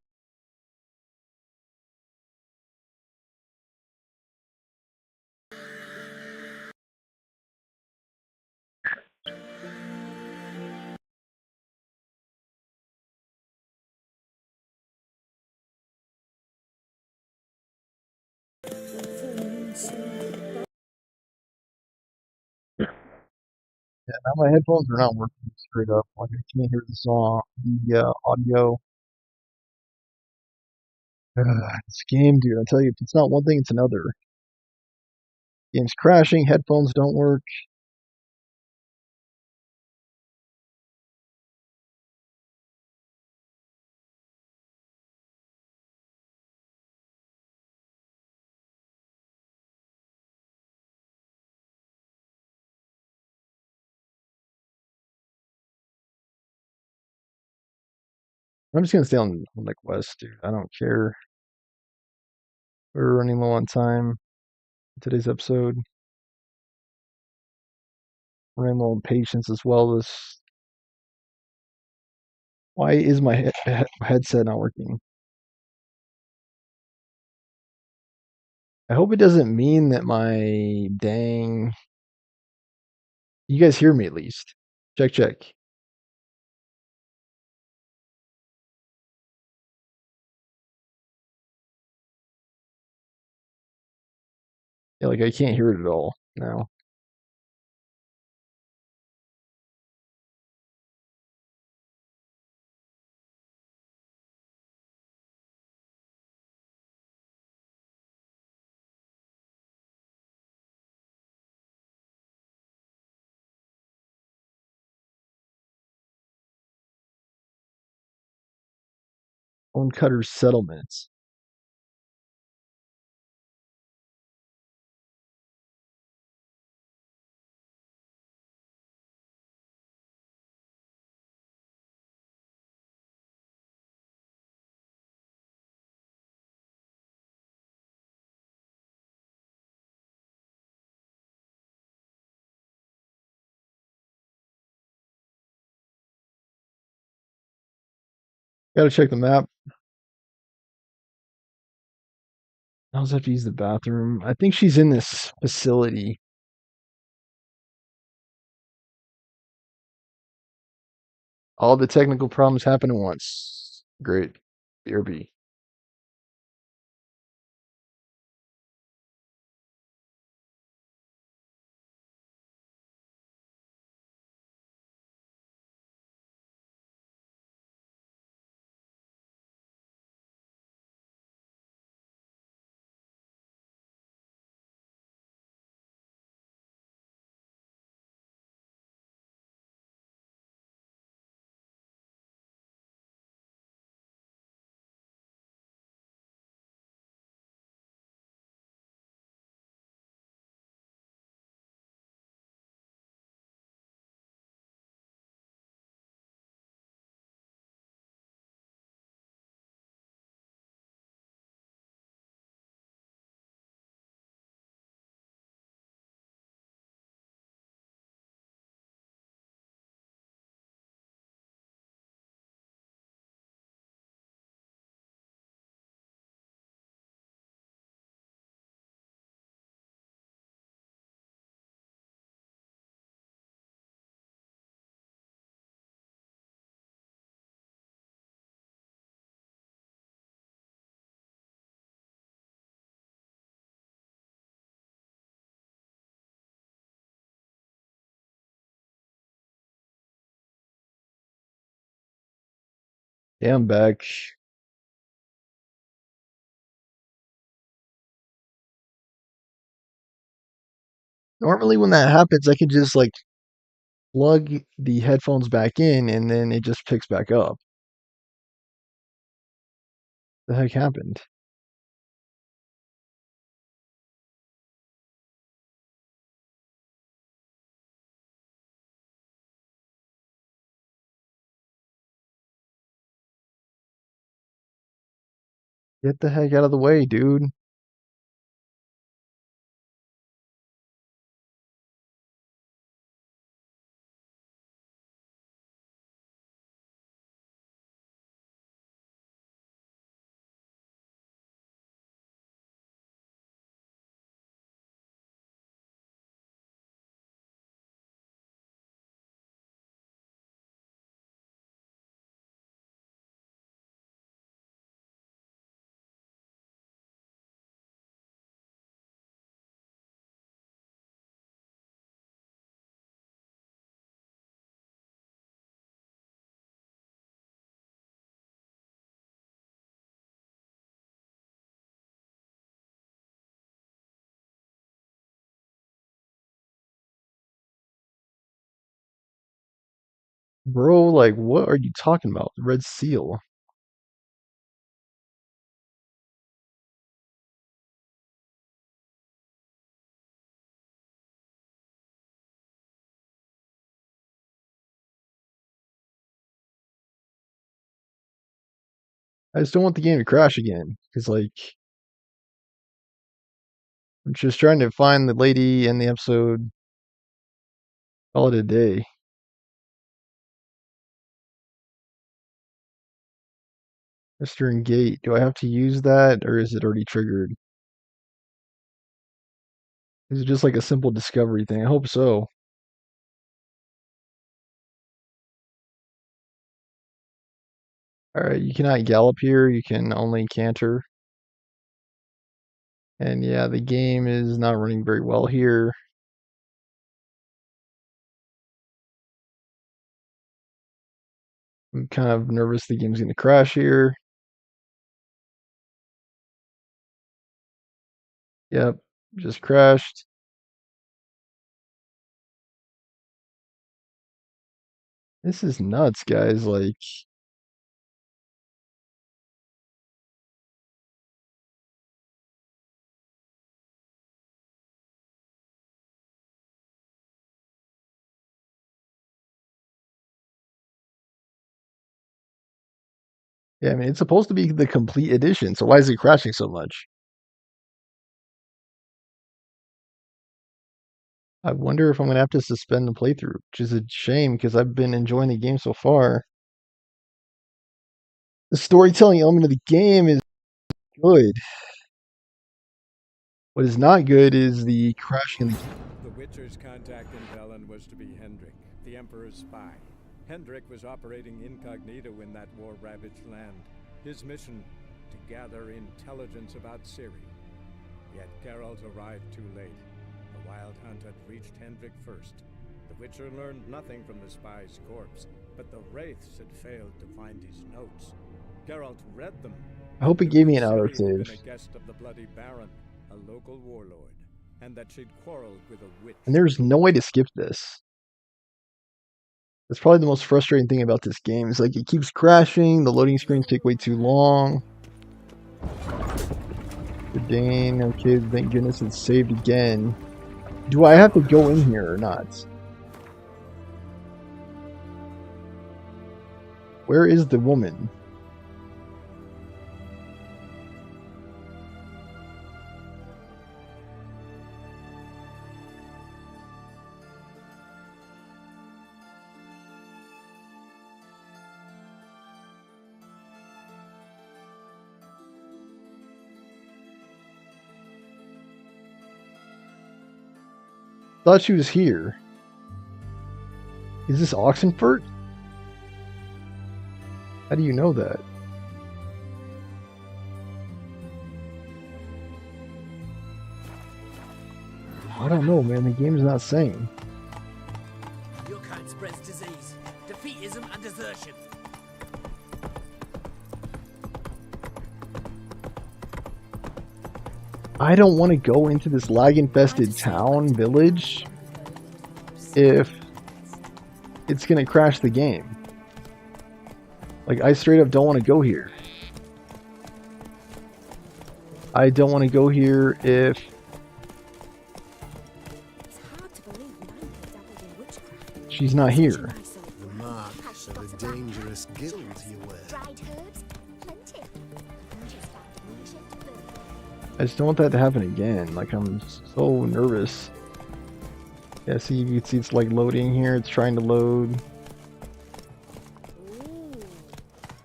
Yeah, now my headphones are not working straight up. Like, I can't hear the song, the audio. This game, dude, I tell you, if it's not one thing, it's another. Game's crashing, headphones don't work. I'm just gonna stay on like West, dude. I don't care. We're running low on time. Today's episode. We're running low on patience as well. Why is my headset not working? I hope it doesn't mean that my dang. You guys hear me at least. Check, check. Yeah, like I can't hear it at all now. Bone Cutter Settlements. Gotta check the map. I also have to use the bathroom. I think she's in this facility. All the technical problems happen at once. Great. BRB. Yeah, I'm back. Normally when that happens, I can just like plug the headphones back in and then it just picks back up. The heck happened? Get the heck out of the way, dude. Bro, like, what are you talking about? Red Seal. I just don't want the game to crash again. Because, like, I'm just trying to find the lady in the episode. Call it a day. Western Gate. Do I have to use that or is it already triggered? Is it just like a simple discovery thing? I hope so. Alright, you cannot gallop here. You can only canter. And yeah, the game is not running very well here. I'm kind of nervous the game's going to crash here. Yep, just crashed. This is nuts, guys. Like, yeah, I mean, it's supposed to be the complete edition, so why is it crashing so much? I wonder if I'm gonna have to suspend the playthrough, which is a shame because I've been enjoying the game so far. The storytelling element of the game is good. What is not good is the crashing of the game. The Witcher's contact in Velen was to be Hendrik, the Emperor's spy. Hendrik was operating incognito in that war-ravaged land. His mission, to gather intelligence about Ciri. Yet Geralt arrived too late. The Wild Hunt had reached Hendrik first. The Witcher learned nothing from the spy's corpse, but the Wraiths had failed to find his notes. Geralt read them. I hope it gave me an Ciri had autosave. been a guest of the Bloody Baron, a local warlord, and that she'd quarreled with a witch. And there's no way to skip this. That's probably the most frustrating thing about this game. Is like it keeps crashing, the loading screens take way too long. Dane, okay, thank goodness it's saved again. Do I have to go in here or not? Where is the woman? Thought she was here. Is this Oxenfurt? How do you know that? I don't know, man. The game's not saying. Your kind spreads disease, defeatism, and desertion. I don't want to go into this lag-infested town, village, if it's going to crash the game. Like, I straight up don't want to go here. I don't want to go here if... she's not here. The marks of a dangerous guild you wear. I just don't want that to happen again. Like, I'm so nervous. Yeah, see, you can see it's like loading here. It's trying to load.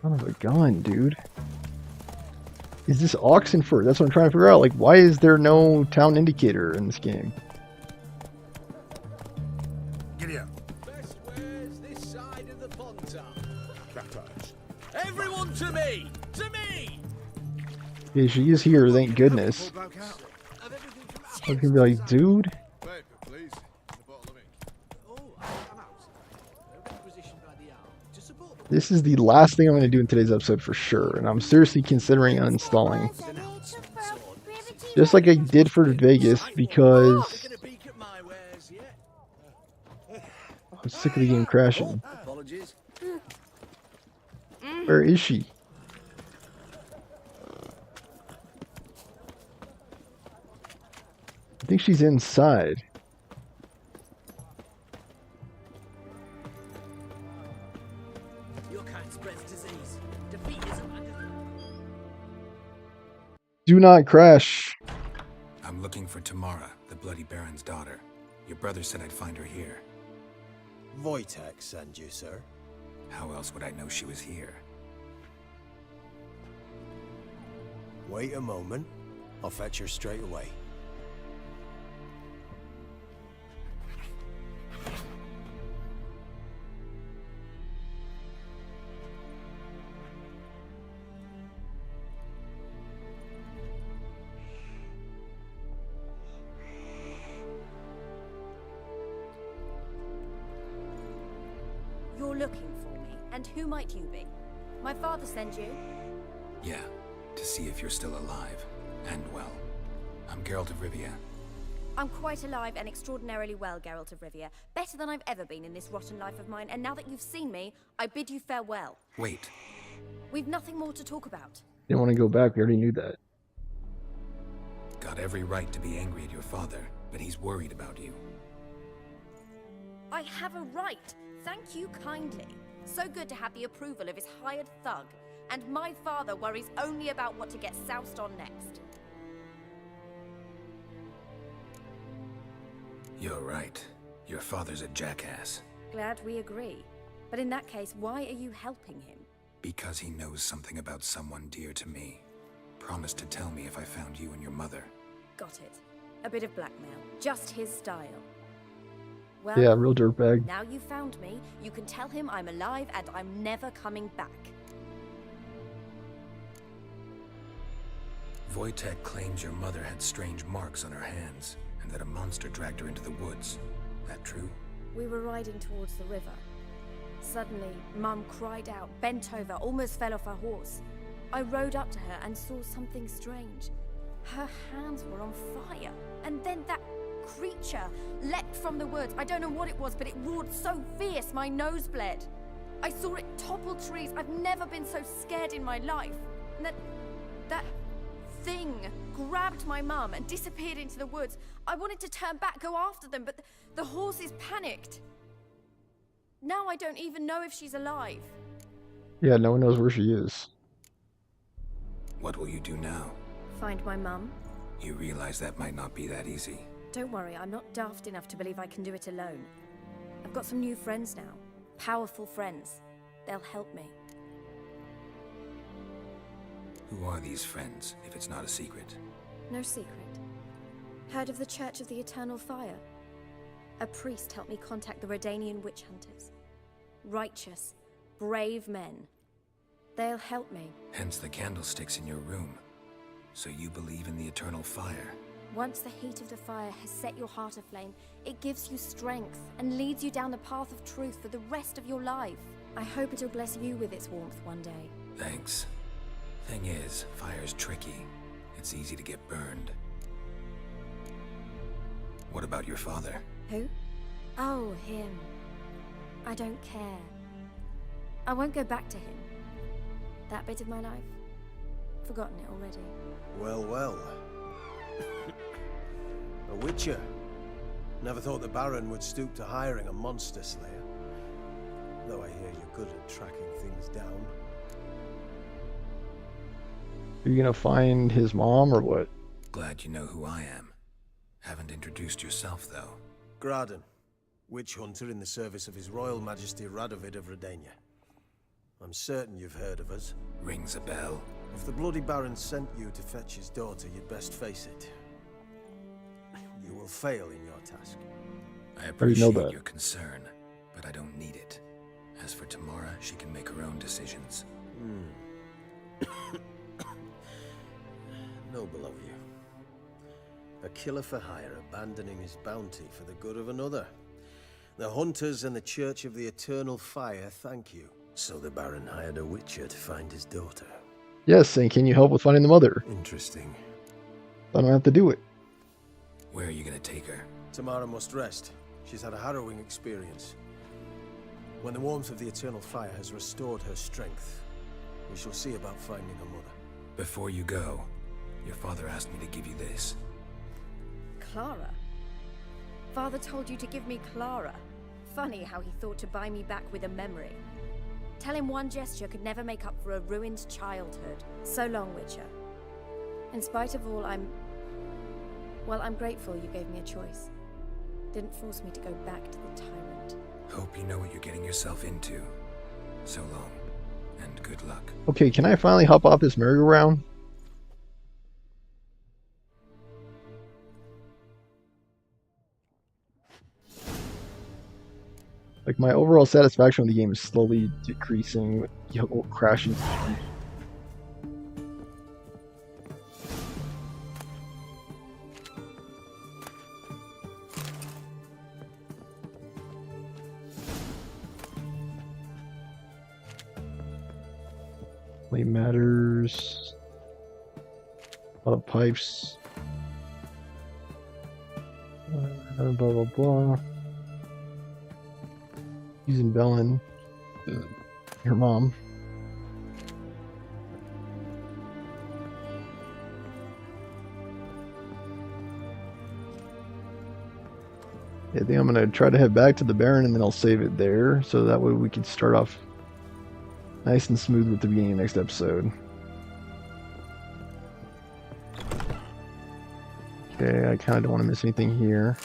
Son of a gun, dude. Is this Oxenfurt? That's what I'm trying to figure out. Like, why is there no town indicator in this game? Giddy up. Best wares this side of the Pontar. Everyone to me! To me! Yeah, she is here, thank goodness. I was gonna be like, dude. This is the last thing I'm gonna do in today's episode for sure, and I'm seriously considering uninstalling. Just like I did for Vegas, because I'm sick of the game crashing. Where is she? I think she's inside. Your kind spreads disease, defeatism, and Do not crash. I'm looking for Tamara, the Bloody Baron's daughter. Your brother said I'd find her here. Wojtek sent you, sir. How else would I know she was here? Wait a moment. I'll fetch her straight away. You're looking for me, and who might you be? My father sent you? Yeah, to see if you're still alive. And well. I'm Geralt of Rivia. I'm quite alive and extraordinarily well, Geralt of Rivia. Better than I've ever been in this rotten life of mine, and now that you've seen me, I bid you farewell. Wait. We've nothing more to talk about. Didn't want to go back, we already knew that. Got every right to be angry at your father, but he's worried about you. I have a right. Thank you kindly. So good to have the approval of his hired thug. And my father worries only about what to get soused on next. You're right. Your father's a jackass. Glad we agree. But in that case, why are you helping him? Because he knows something about someone dear to me. Promised to tell me if I found you and your mother. Got it. A bit of blackmail. Just his style. Well, Yeah, real dirtbag. now you found me, you can tell him I'm alive and I'm never coming back. Wojtek claims your mother had strange marks on her hands, and that a monster dragged her into the woods. That true? We were riding towards the river. Suddenly, Mum cried out, bent over, almost fell off her horse. I rode up to her and saw something strange. Her hands were on fire, and then that creature leapt from the woods. I don't know what it was, but it roared so fierce my nose bled. I saw it topple trees. I've never been so scared in my life. And that thing grabbed my mum and disappeared into the woods. I wanted to turn back, go after them, but the horses panicked. Now I don't even know if she's alive. Yeah, no one knows where she is. What will you do now? Find my mum? You realize that might not be that easy. Don't worry, I'm not daft enough to believe I can do it alone. I've got some new friends now. Powerful friends. They'll help me. Who are these friends, if it's not a secret? No secret. Heard of the Church of the Eternal Fire? A priest helped me contact the Redanian witch hunters. Righteous, brave men. They'll help me. Hence the candlesticks in your room. So you believe in the eternal fire? Once the heat of the fire has set your heart aflame, it gives you strength and leads you down the path of truth for the rest of your life. I hope it'll bless you with its warmth one day. Thanks. Thing is, fire's tricky. It's easy to get burned. What about your father? Who? Oh, him. I don't care. I won't go back to him. That bit of my life? Forgotten it already. Well, well. A witcher. Never thought the Baron would stoop to hiring a monster slayer. Though I hear you're good at tracking things down. Are you gonna find his mom or what? Glad you know who I am. Haven't introduced yourself, though. Graden, witch hunter in the service of His Royal Majesty Radovid of Redania. I'm certain you've heard of us. Rings a bell. If the Bloody Baron sent you to fetch his daughter, you'd best face it. You will fail in your task. I know appreciate that. your concern, but I don't need it. As for Tamara, she can make her own decisions. Noble of you. A killer for hire abandoning his bounty for the good of another. The hunters and the Church of the Eternal Fire thank you. So the Baron hired a witcher to find his daughter. Yes, and can you help with finding the mother? Interesting. I don't have to do it. Where are you gonna take her? Tamara must rest. She's had a harrowing experience. When the warmth of the Eternal Fire has restored her strength, we shall see about finding her mother. Before you go, your father asked me to give you this. Clara? Father told you to give me Clara. Funny how he thought to buy me back with a memory. Tell him one gesture could never make up for a ruined childhood. So long, Witcher. In spite of all, I'm grateful you gave me a choice. Didn't force me to go back to the tyrant. Hope you know what you're getting yourself into. So long, and good luck. Okay, can I finally hop off this merry-go-round? Like, my overall satisfaction with the game is slowly decreasing with the whole crashing. Only matters. A lot of pipes. Blah blah blah. Using Belen, your mom. Yeah, I think I'm gonna try to head back to the Baron and then I'll save it there, so that way we can start off nice and smooth with the beginning of the next episode. Okay, I kind of don't want to miss anything here.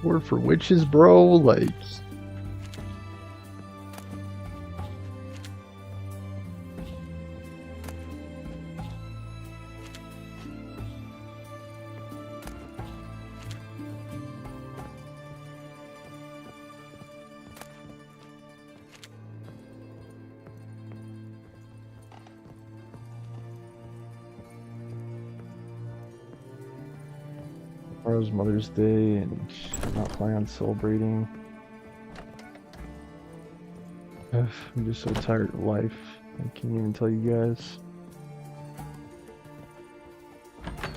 Word for witches, bro. Like, tomorrow's Mother's Day, and I'm not planning on celebrating. Ugh, I'm just so tired of life. I can't even tell you guys.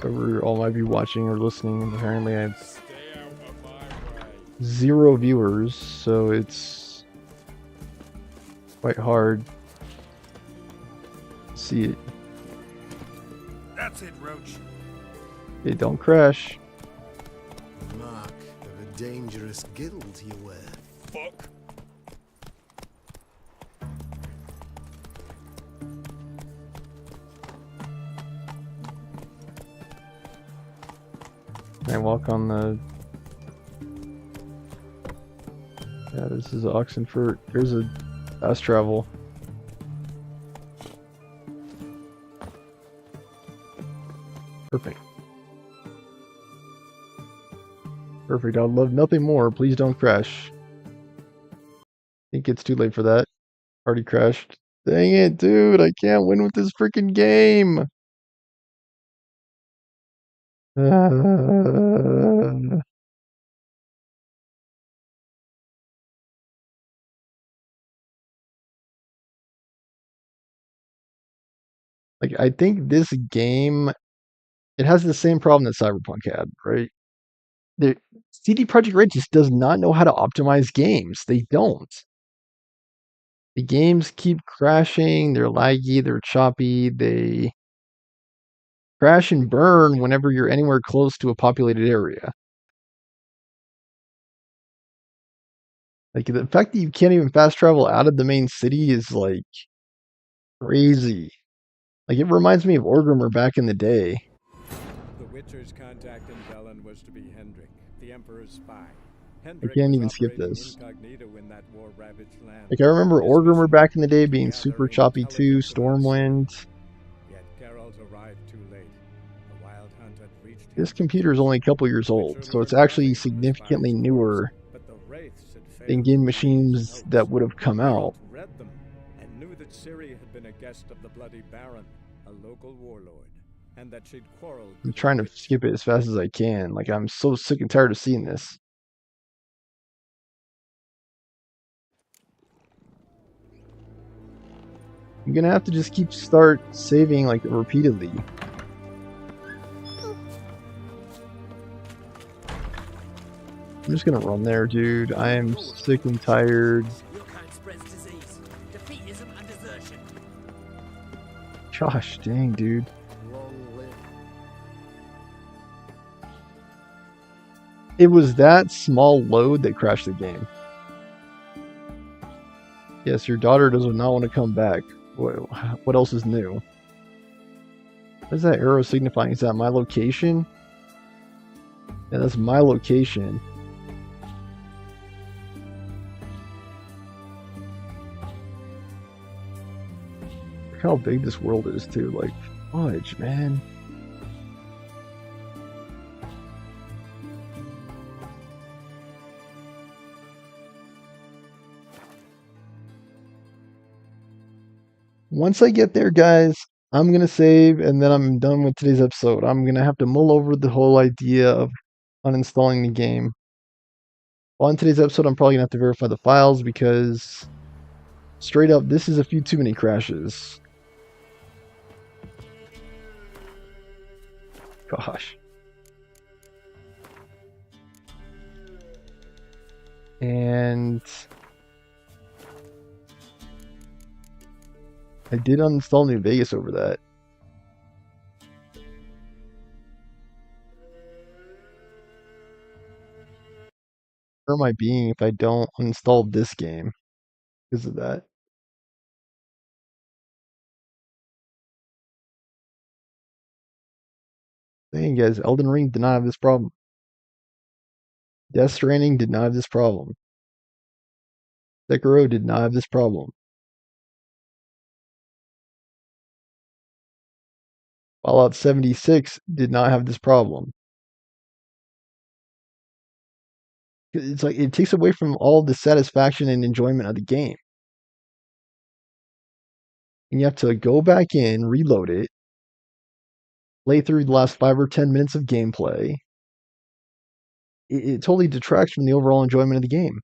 Whoever all might be watching or listening, apparently I have 0 viewers, so it's quite hard to see it. That's it, Roach. Hey, don't crash. Mark of a dangerous guild you wear. Fuck. Can I walk on the... Yeah, this is Oxenfurt. There's a fast travel. Perfect. Perfect. I'd love nothing more. Please don't crash. I think it's too late for that. Already crashed. Dang it, dude. I can't win with this freaking game. Like, I think this game, it has the same problem that Cyberpunk had, right? The CD Projekt Red just does not know how to optimize games. They don't. The games keep crashing, they're laggy, they're choppy, they crash and burn whenever you're anywhere close to a populated area. Like, the fact that you can't even fast travel out of the main city is, like, crazy. Like, it reminds me of Orgrimmar back in the day. The Witcher's contact in Velen was to be Hendrik, the Emperor's spy. I Hendrik can't was even skip operating this. incognito in that war-ravaged land. Like, I remember His Orgrimmar mission back in the day was to being gather super choppy too, intelligence about Stormwind. Yet Geralt arrived too late. The Wild Hunt had reached This Hendrik's computer is only a couple years The old, Witcher so it's learned actually nothing from the significantly spy's newer orders, but the wraiths had than failed game to machines read his that notes. would have come out. Geralt read them and knew that Ciri had been a guest of the Bloody Baron, a local warlord, and that she'd quarreled I'm with trying to the witch. skip it as fast as I can. Like, I'm so sick and tired of seeing this. I'm gonna have to just keep start saving, like, repeatedly. I'm just gonna run there, dude. I am sick and tired. Your kind spreads disease, defeatism, and desertion. Gosh dang, dude. It was that small load that crashed the game. Yes, your daughter does not want to come back. What else is new? What is that arrow signifying? Is that my location? Yeah, that's my location. Look how big this world is, too. Like, fudge, man. Once I get there, guys, I'm going to save, and then I'm done with today's episode. I'm going to have to mull over the whole idea of uninstalling the game. On today's episode, I'm probably going to have to verify the files because, straight up, this is a few too many crashes. Gosh. And I did uninstall New Vegas over that. Where am I being if I don't uninstall this game because of that? Dang, guys, Elden Ring did not have this problem. Death Stranding did not have this problem. Sekiro did not have this problem. Fallout 76 did not have this problem. It's like it takes away from all the satisfaction and enjoyment of the game. And you have to go back in, reload it, play through the last 5 or 10 minutes of gameplay. It totally detracts from the overall enjoyment of the game.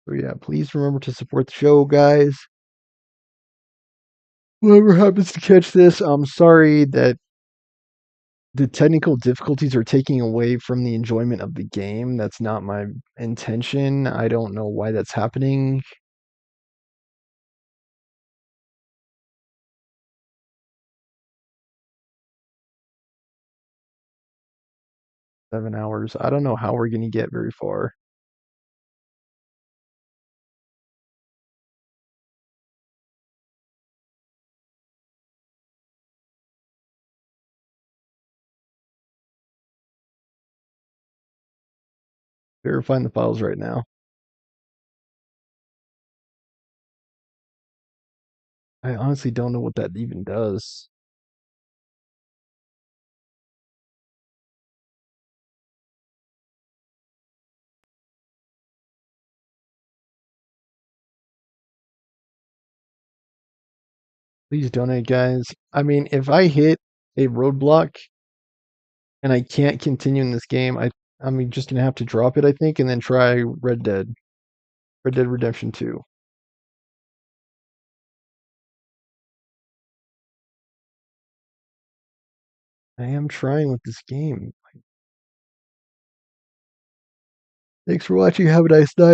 So yeah, please remember to support the show, guys. Whoever happens to catch this, I'm sorry that the technical difficulties are taking away from the enjoyment of the game. That's not my intention. I don't know why that's happening. Seven hours. I don't know how we're going to get very far. Verifying the files right now. I honestly don't know what that even does. Please donate, guys. I mean, if I hit a roadblock and I can't continue in this game, I'm just gonna have to drop it, I think, and then try Red Dead Redemption 2. I am trying with this game. Thanks for watching. Have a nice night.